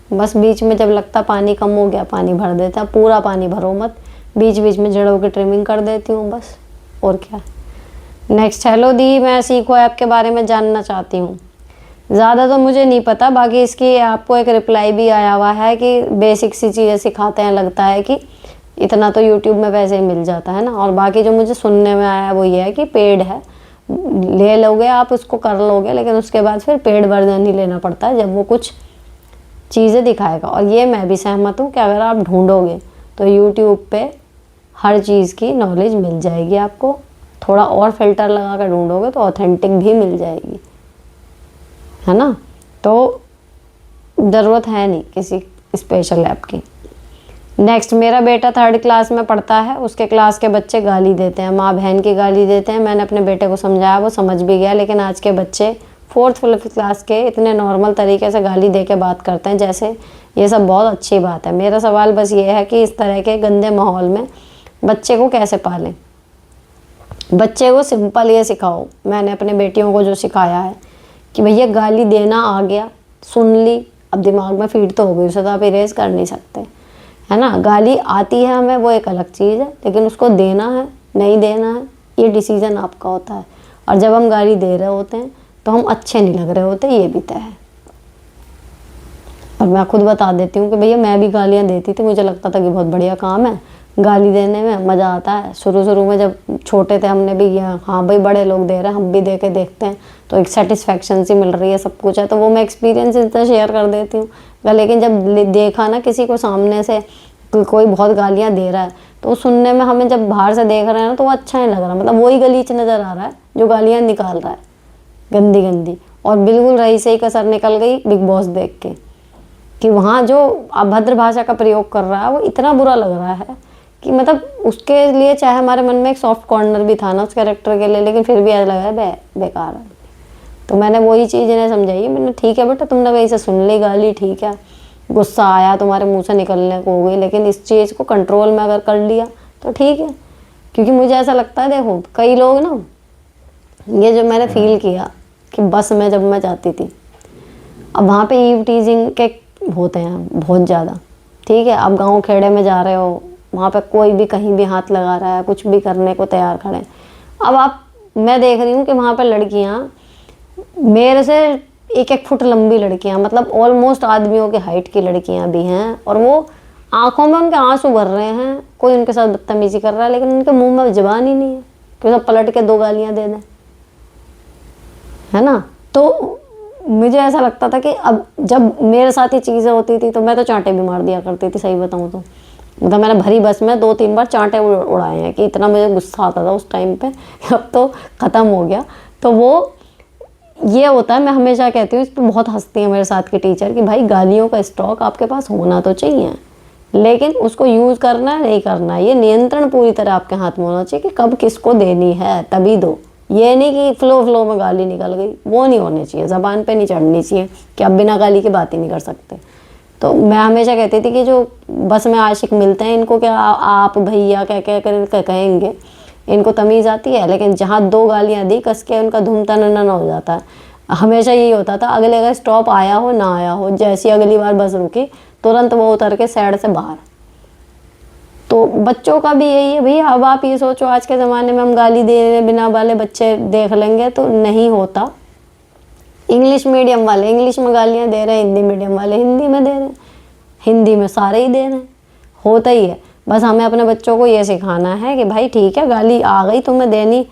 [SPEAKER 1] बस बीच में जब लगता पानी कम हो गया पानी भर देता, पूरा पानी भरो मत, बीच बीच में जड़ों की ट्रिमिंग कर देती हूँ बस, और क्या। नेक्स्ट, हेलो दी, मैं सीखो ऐप के बारे में जानना चाहती हूँ। ज़्यादा तो मुझे नहीं पता, बाकी इसकी आपको एक रिप्लाई भी आया हुआ है कि बेसिक सी चीज़ें सिखाते हैं, लगता है कि इतना तो यूट्यूब में वैसे ही मिल जाता है ना। और बाकी जो मुझे सुनने में आया वो ये है कि पेड है, ले लोगे आप उसको कर लोगे, लेकिन उसके बाद फिर पेड वर्जन ही लेना पड़ता है जब वो कुछ चीज़ें दिखाएगा। और ये मैं भी सहमत हूँ कि अगर आप ढूंढोगे तो यूट्यूब पे हर चीज़ की नॉलेज मिल जाएगी आपको, थोड़ा और फिल्टर लगा कर ढूंढोगे तो ऑथेंटिक भी मिल जाएगी, है ना। तो ज़रूरत है नहीं किसी स्पेशल ऐप की। नेक्स्ट, मेरा बेटा 3rd क्लास में पढ़ता है, उसके क्लास के बच्चे गाली देते हैं, माँ बहन की गाली देते हैं। मैंने अपने बेटे को समझाया, वो समझ भी गया, लेकिन आज के बच्चे 4th-5th क्लास के इतने नॉर्मल तरीके से गाली दे के बात करते हैं जैसे ये सब बहुत अच्छी बात है। मेरा सवाल बस ये है कि इस तरह के गंदे माहौल में बच्चे को कैसे पालें। बच्चे को सिंपल ये सिखाओ, मैंने अपने बेटियों को जो सिखाया है कि भैया गाली देना आ गया, सुन ली, अब दिमाग में फीड तो हो गई, उसे तो आप इरेज कर नहीं सकते, है ना। गाली आती है हमें, वो एक अलग चीज़ है, लेकिन उसको देना है नहीं देना है ये डिसीज़न आपका होता है। और जब हम गाली दे रहे होते हैं तो हम अच्छे नहीं लग रहे होते, ये भी तय है। और मैं खुद बता देती हूँ कि भैया मैं भी गालियाँ देती थी, मुझे लगता था कि बहुत बढ़िया काम है, गाली देने में मज़ा आता है। शुरू में जब छोटे थे हमने भी किया, हाँ भाई बड़े लोग दे रहे हैं हम भी दे के देखते हैं, तो एक सेटिस्फेक्शन सी मिल रही है, सब कुछ है, तो वो मैं एक्सपीरियंस इतना शेयर कर देती हूँ। लेकिन जब देखा ना किसी को सामने से कोई बहुत गालियाँ दे रहा है, तो सुनने में हमें जब बाहर से देख रहे हैं ना तो वो अच्छा नहीं लग रहा, मतलब वही गलीच नज़र आ रहा है जो गालियाँ निकाल रहा है गंदी गंदी। और बिल्कुल रही से ही कसर निकल गई बिग बॉस देख के कि वहाँ जो अभद्र भाषा का प्रयोग कर रहा है वो इतना बुरा लग रहा है कि मतलब उसके लिए चाहे हमारे मन में एक सॉफ्ट कॉर्नर भी था ना उस कैरेक्टर के लिए, लेकिन फिर भी ऐसा लगा है बेकार है। तो मैंने वही चीज़ इन्हें समझाई, मैंने ठीक है बेटा तुमने कहीं से सुन ली गाली, ठीक है गुस्सा आया तुम्हारे मुंह से निकलने को हो गई, लेकिन इस चीज़ को कंट्रोल में अगर कर लिया तो ठीक है। क्योंकि मुझे ऐसा लगता है, देखो कई लोग ना, ये जो मैंने फील किया कि बस में जब मैं जाती थी, अब वहाँ पे ईव टीजिंग के होते हैं बहुत ज़्यादा, ठीक है। अब गांव खेड़े में जा रहे हो, वहाँ पे कोई भी कहीं भी हाथ लगा रहा है, कुछ भी करने को तैयार खड़े हैं। अब मैं देख रही हूँ कि वहाँ पे लड़कियाँ मेरे से 1-1 फुट लंबी लड़कियाँ, मतलब ऑलमोस्ट आदमियों के हाइट की लड़कियाँ भी हैं, और वो आंखों में उनके आंसू भर रहे हैं, कोई उनके साथ बदतमीजी कर रहा है, लेकिन उनके मुंह में ज़बान ही नहीं है कि सब पलट के 2 गालियाँ दे दें, है ना। तो मुझे ऐसा लगता था कि अब जब मेरे साथ ये चीज़ें होती थी तो मैं तो चांटे भी मार दिया करती थी, सही बताऊँ तो। मतलब मैंने भरी बस में 2-3 बार चांटे उड़ाए हैं कि इतना मुझे गुस्सा आता था उस टाइम पे। अब तो ख़त्म हो गया। तो वो ये होता है, मैं हमेशा कहती हूँ, इस पर बहुत हंसती है मेरे साथ के टीचर कि भाई गालियों का स्टॉक आपके पास होना तो चाहिए, लेकिन उसको यूज़ करना है नहीं करना है, ये नियंत्रण पूरी तरह आपके हाथ में होना चाहिए कि कब किसको देनी है तभी दो। ये नहीं कि फ्लो में गाली निकल गई, वो नहीं होनी चाहिए, ज़बान पे नहीं चढ़नी चाहिए कि अब बिना गाली के बात ही नहीं कर सकते। तो मैं हमेशा कहती थी कि जो बस में आशिक मिलते हैं इनको क्या आप भैया कह कर कहेंगे, इनको तमीज़ आती है, लेकिन जहाँ 2 गालियाँ दी कस के उनका धूम तनन हो जाता है। हमेशा यही होता था, अगले का स्टॉप आया हो ना आया हो, जैसी अगली बार बस रुकी तुरंत वो उतर के साइड से बाहर। तो बच्चों का भी यही है भैया। अब आप ये सोचो, आज के ज़माने में हम गाली दे रहे बिना वाले बच्चे देख लेंगे तो नहीं होता। इंग्लिश मीडियम वाले इंग्लिश में गालियाँ दे रहे हैं, हिंदी मीडियम वाले हिंदी में दे रहे हैं, हिंदी में सारे ही दे रहे हैं, होता ही है। बस हमें अपने बच्चों को ये सिखाना है कि भाई ठीक है गाली आ गई तुम्हें देनी,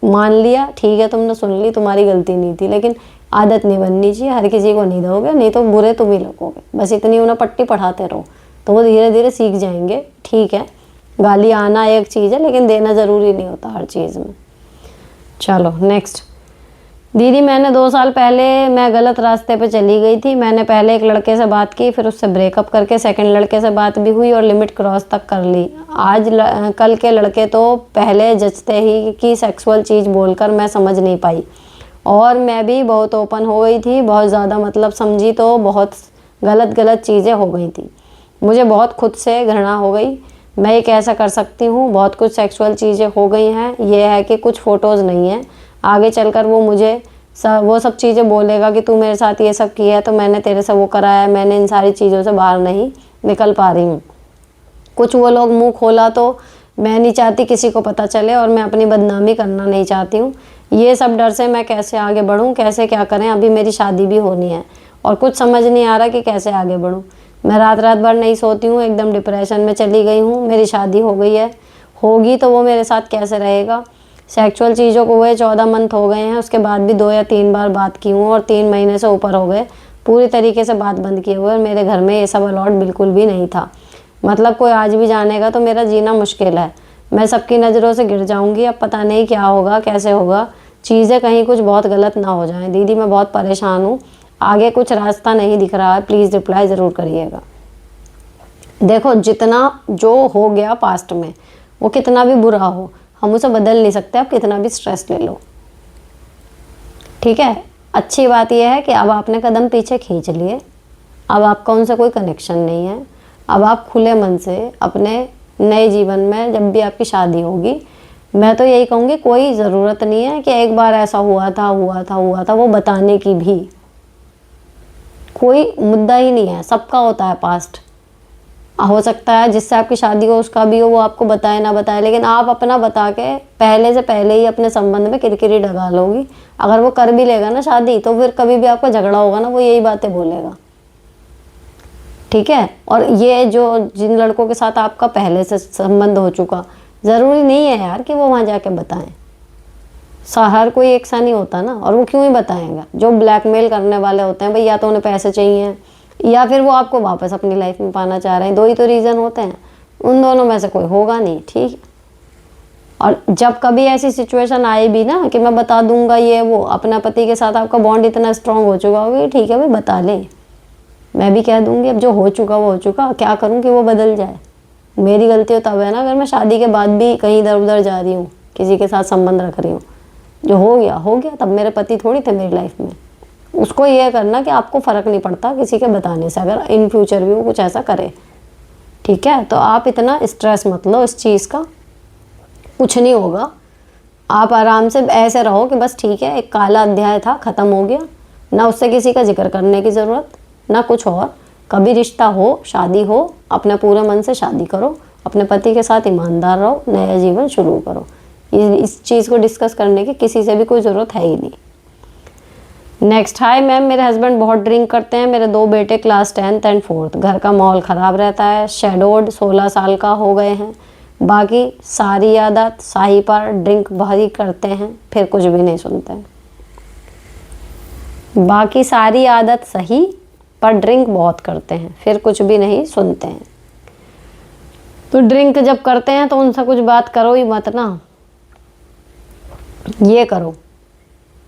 [SPEAKER 1] मान लिया, ठीक है तुमने सुन ली, तुम्हारी गलती नहीं थी, लेकिन आदत नहीं बननी चाहिए, हर किसी को नहीं दोगे, नहीं तो बुरे तुम ही लगोगे। बस इतनी उन्हें पट्टी पढ़ाते रहो तो वो धीरे धीरे सीख जाएंगे। ठीक है गाली आना एक चीज़ है, लेकिन देना ज़रूरी नहीं होता हर चीज़ में। चलो नेक्स्ट। दीदी मैंने 2 साल पहले मैं गलत रास्ते पे चली गई थी। मैंने पहले एक लड़के से बात की, फिर उससे ब्रेकअप करके सेकंड लड़के से बात भी हुई और लिमिट क्रॉस तक कर ली। कल के लड़के तो पहले जचते ही कि सेक्सुअल चीज़ बोलकर मैं समझ नहीं पाई, और मैं भी बहुत ओपन हो गई थी, बहुत ज़्यादा मतलब समझी तो बहुत गलत चीज़ें हो गई थी। मुझे बहुत खुद से घृणा हो गई। मैं ये कैसा कर सकती हूँ, बहुत कुछ सेक्सुअल चीज़ें हो गई हैं। ये है कि कुछ फ़ोटोज़ नहीं हैं, आगे चलकर वो मुझे वो सब चीज़ें बोलेगा कि तू मेरे साथ ये सब किया है तो मैंने तेरे से वो कराया है। मैंने इन सारी चीज़ों से बाहर नहीं निकल पा रही हूँ। कुछ वो लोग मुंह खोला तो मैं नहीं चाहती किसी को पता चले, और मैं अपनी बदनामी करना नहीं चाहती हूँ। ये सब डर से मैं कैसे आगे बढ़ूँ, कैसे क्या करें। अभी मेरी शादी भी होनी है और कुछ समझ नहीं आ रहा कि कैसे आगे बढ़ूँ। मैं रात भर नहीं सोती हूँ, एकदम डिप्रेशन में चली गई हूँ। मेरी शादी हो गई है, होगी तो वो मेरे साथ कैसे रहेगा। सेक्सुअल चीज़ों को हुए 14 मंथ हो गए हैं, उसके बाद भी 2 या 3 बार बात की हूँ, और 3 महीने से ऊपर हो गए पूरी तरीके से बात बंद किए हुए। और मेरे घर में ये सब अलाउड बिल्कुल भी नहीं था, मतलब कोई आज भी जानेगा तो मेरा जीना मुश्किल है। मैं सबकी नज़रों से गिर जाऊँगी। अब पता नहीं क्या होगा, कैसे होगा, चीज़ें कहीं कुछ बहुत गलत ना हो जाएं। दीदी मैं बहुत परेशान हूँ, आगे कुछ रास्ता नहीं दिख रहा है, प्लीज़ रिप्लाई ज़रूर करिएगा। देखो जितना जो हो गया पास्ट में, वो कितना भी बुरा हो, हम उसे बदल नहीं सकते। आप कितना भी स्ट्रेस ले लो, ठीक है। अच्छी बात यह है कि अब आपने कदम पीछे खींच लिए, अब आपका उनसे कोई कनेक्शन नहीं है। अब आप खुले मन से अपने नए जीवन में, जब भी आपकी शादी होगी, मैं तो यही कहूँगी कोई ज़रूरत नहीं है कि एक बार ऐसा हुआ था वो बताने की भी कोई मुद्दा ही नहीं है। सबका होता है पास्ट। हो सकता है जिससे आपकी शादी हो उसका भी हो, वो आपको बताए ना बताए, लेकिन आप अपना बता के पहले से पहले ही अपने संबंध में किरकिरी डगा लोगी। अगर वो कर भी लेगा ना शादी, तो फिर कभी भी आपका झगड़ा होगा ना, वो यही बातें बोलेगा, ठीक है। और ये जो जिन लड़कों के साथ आपका पहले से संबंध हो चुका, ज़रूरी नहीं है यार कि वो वहाँ जाके बताएं। हर कोई एक सा नहीं होता ना, और वो क्यों ही बताएंगा। जो ब्लैकमेल करने वाले होते हैं भाई, या तो उन्हें पैसे चाहिए या फिर वो आपको वापस अपनी लाइफ में पाना चाह रहे हैं। 2 ही तो रीज़न होते हैं, उन दोनों में से कोई होगा नहीं, ठीक है। और जब कभी ऐसी सिचुएशन आए भी ना कि मैं बता दूंगा ये वो, अपना पति के साथ आपका बॉन्ड इतना स्ट्रांग हो चुका होगा, ठीक है भाई बता ले, मैं भी कह दूंगी अब जो हो चुका वो हो चुका, क्या करूँ कि वो बदल जाए। मेरी गलती हो तब है ना अगर मैं शादी के बाद भी कहीं इधर उधर जा रही हूँ, किसी के साथ संबंध रख रही हूँ। जो हो गया, तब मेरे पति थोड़ी थे मेरी लाइफ में। उसको ये करना कि आपको फ़र्क नहीं पड़ता किसी के बताने से, अगर इन फ्यूचर भी वो कुछ ऐसा करे, ठीक है। तो आप इतना स्ट्रेस मत लो इस चीज़ का, कुछ नहीं होगा। आप आराम से ऐसे रहो कि बस ठीक है, एक काला अध्याय था, ख़त्म हो गया, ना उससे किसी का जिक्र करने की ज़रूरत, ना कुछ और। कभी रिश्ता हो, शादी हो, अपने पूरे मन से शादी करो, अपने पति के साथ ईमानदार रहो, नया जीवन शुरू करो। इस चीज़ को डिस्कस करने की किसी से भी कोई ज़रूरत है ही नहीं। नेक्स्ट, हाय मैम, मेरे हस्बैंड बहुत ड्रिंक करते हैं, मेरे 2 बेटे क्लास 10th एंड 4th, घर का माहौल ख़राब रहता है, शैडोड 16 साल का हो गए हैं, बाकी सारी आदत सही पर ड्रिंक भारी करते हैं, फिर कुछ भी नहीं सुनते हैं। बाकी सारी आदत सही पर ड्रिंक बहुत करते हैं, फिर कुछ भी नहीं सुनते हैं। तो ड्रिंक जब करते हैं तो उनसे कुछ बात करो ही मत ना, ये करो।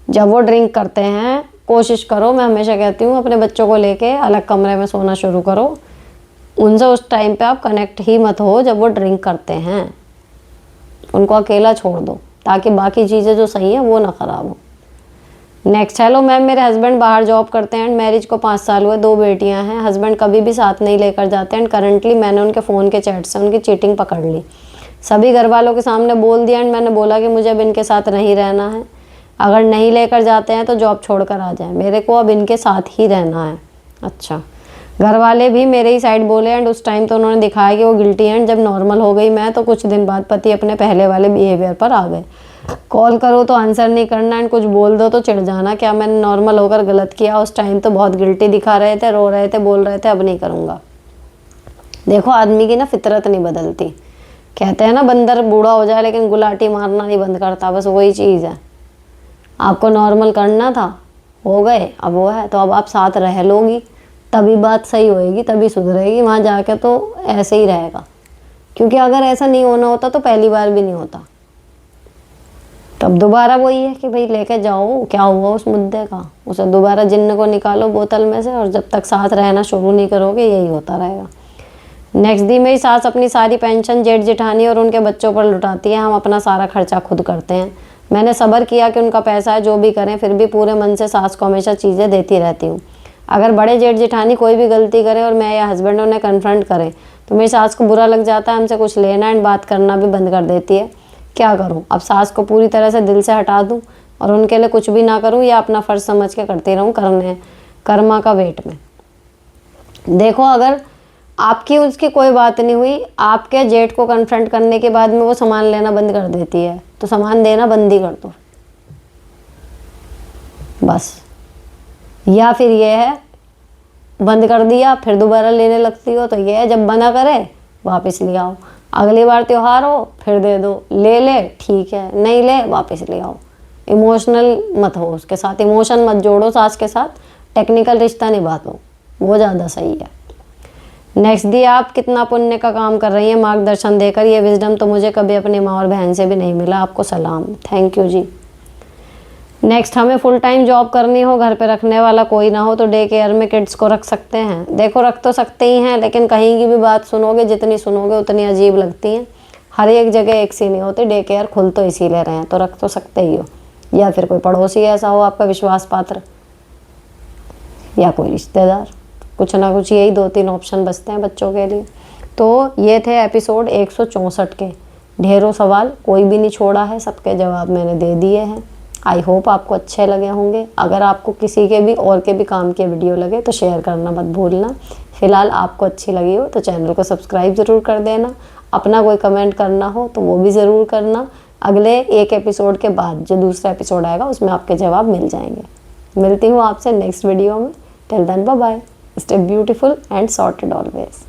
[SPEAKER 1] जब वो ड्रिंक करते हैं कोशिश करो, मैं हमेशा कहती हूँ, अपने बच्चों को लेके अलग कमरे में सोना शुरू करो, उनसे उस टाइम पे आप कनेक्ट ही मत हो जब वो ड्रिंक करते हैं, उनको अकेला छोड़ दो ताकि बाकी चीज़ें जो सही हैं वो ना ख़राब हो। नेक्स्ट, हेलो मैम, मेरे हस्बैंड बाहर जॉब करते हैं एंड मैरिज को 5 साल हुए, 2 बेटियां हैं, हस्बैंड कभी भी साथ नहीं लेकर जाते एंड करंटली मैंने उनके फ़ोन के चैट से उनकी चीटिंग पकड़ ली, सभी घर वालों के सामने बोल दिया एंड मैंने बोला कि मुझे अब इनके साथ नहीं रहना है, अगर नहीं लेकर जाते हैं तो जॉब छोड़कर आ जाए, मेरे को अब इनके साथ ही रहना है। अच्छा, घर वाले भी मेरे ही साइड बोले एंड उस टाइम तो उन्होंने दिखाया कि वो गिल्टी हैं। जब नॉर्मल हो गई मैं, तो कुछ दिन बाद पति अपने पहले वाले बिहेवियर पर आ गए, कॉल करो तो आंसर नहीं करना एंड कुछ बोल दो तो चिढ़ जाना, क्या मैंने नॉर्मल होकर गलत किया? उस टाइम तो बहुत गिल्टी दिखा रहे थे, रो रहे थे, बोल रहे थे अब नहीं करूँगा। देखो, आदमी की ना फितरत नहीं बदलती, कहते हैं ना बंदर बूढ़ा हो जाए लेकिन गुलाटी मारना नहीं बंद करता, बस वही चीज़ है। आपको नॉर्मल करना था, हो गए, अब वो है तो अब आप साथ रह लोगी, तभी बात सही होएगी, तभी सुधरेगी। वहाँ जाके तो ऐसे ही रहेगा, क्योंकि अगर ऐसा नहीं होना होता तो पहली बार भी नहीं होता। तब दोबारा वही है कि भाई लेके जाओ, क्या हुआ उस मुद्दे का, उसे दोबारा जिन्न को निकालो बोतल में से, और जब तक साथ रहना शुरू नहीं करोगे यही होता रहेगा। नेक्स्ट दी, मेरी सास अपनी सारी पेंशन जेठ जेठानी और उनके बच्चों पर लुटाती है, हम अपना सारा खर्चा खुद करते हैं। मैंने सब्र किया कि उनका पैसा है, जो भी करें, फिर भी पूरे मन से सास को हमेशा चीज़ें देती रहती हूँ। अगर बड़े जेठ जेठानी कोई भी गलती करे और मैं या हस्बैंड उन्हें कन्फ्रंट करें तो मेरी सास को बुरा लग जाता है, हमसे कुछ लेना एंड बात करना भी बंद कर देती है। क्या करूँ? अब सास को पूरी तरह से दिल से हटा दूँ और उनके लिए कुछ भी ना करूँ, या अपना फ़र्ज समझ के करती रहूँ करने कर्मा का वेट में? देखो, अगर आपकी उसकी कोई बात नहीं हुई, आपके जेठ को कन्फ्रंट करने के बाद में वो सामान लेना बंद कर देती है, तो सामान देना बंद ही कर दो बस। या फिर ये है, बंद कर दिया फिर दोबारा लेने लगती हो, तो ये है जब बना करे वापस ले आओ, अगली बार त्योहार हो फिर दे दो, ले ठीक है, नहीं ले वापस ले आओ। इमोशनल मत हो उसके साथ, इमोशन मत जोड़ो सास के साथ, टेक्निकल रिश्ता निभा दो, वो ज़्यादा सही है। नेक्स्ट दी, आप कितना पुण्य का काम कर रही हैं मार्गदर्शन देकर, ये विजडम तो मुझे कभी अपनी माँ और बहन से भी नहीं मिला, आपको सलाम। थैंक यू जी। नेक्स्ट, हमें फुल टाइम जॉब करनी हो, घर पे रखने वाला कोई ना हो, तो डे केयर में किड्स को रख सकते हैं? देखो, रख तो सकते ही हैं, लेकिन कहीं की भी बात सुनोगे, जितनी सुनोगे उतनी अजीब लगती हैं, हर एक जगह एक सी नहीं होती। डे केयर खुल तो इसी ले रहे हैं, तो रख तो सकते ही हो, या फिर कोई पड़ोसी ऐसा हो आपका विश्वास पात्र, या कोई रिश्तेदार, कुछ ना कुछ, यही 2-3 ऑप्शन बचते हैं बच्चों के लिए। तो ये थे एपिसोड 164 के, ढेरों सवाल कोई भी नहीं छोड़ा है, सबके जवाब मैंने दे दिए हैं। आई होप आपको अच्छे लगे होंगे। अगर आपको किसी के भी और के भी काम के वीडियो लगे तो शेयर करना मत भूलना। फिलहाल आपको अच्छी लगी हो तो चैनल को सब्सक्राइब ज़रूर कर देना। अपना कोई कमेंट करना हो तो वो भी ज़रूर करना। अगले एक एपिसोड के बाद जो दूसरा एपिसोड आएगा उसमें आपके जवाब मिल जाएंगे। मिलती हूँ आपसे नेक्स्ट वीडियो में। Till then bye bye, stay beautiful and sorted always.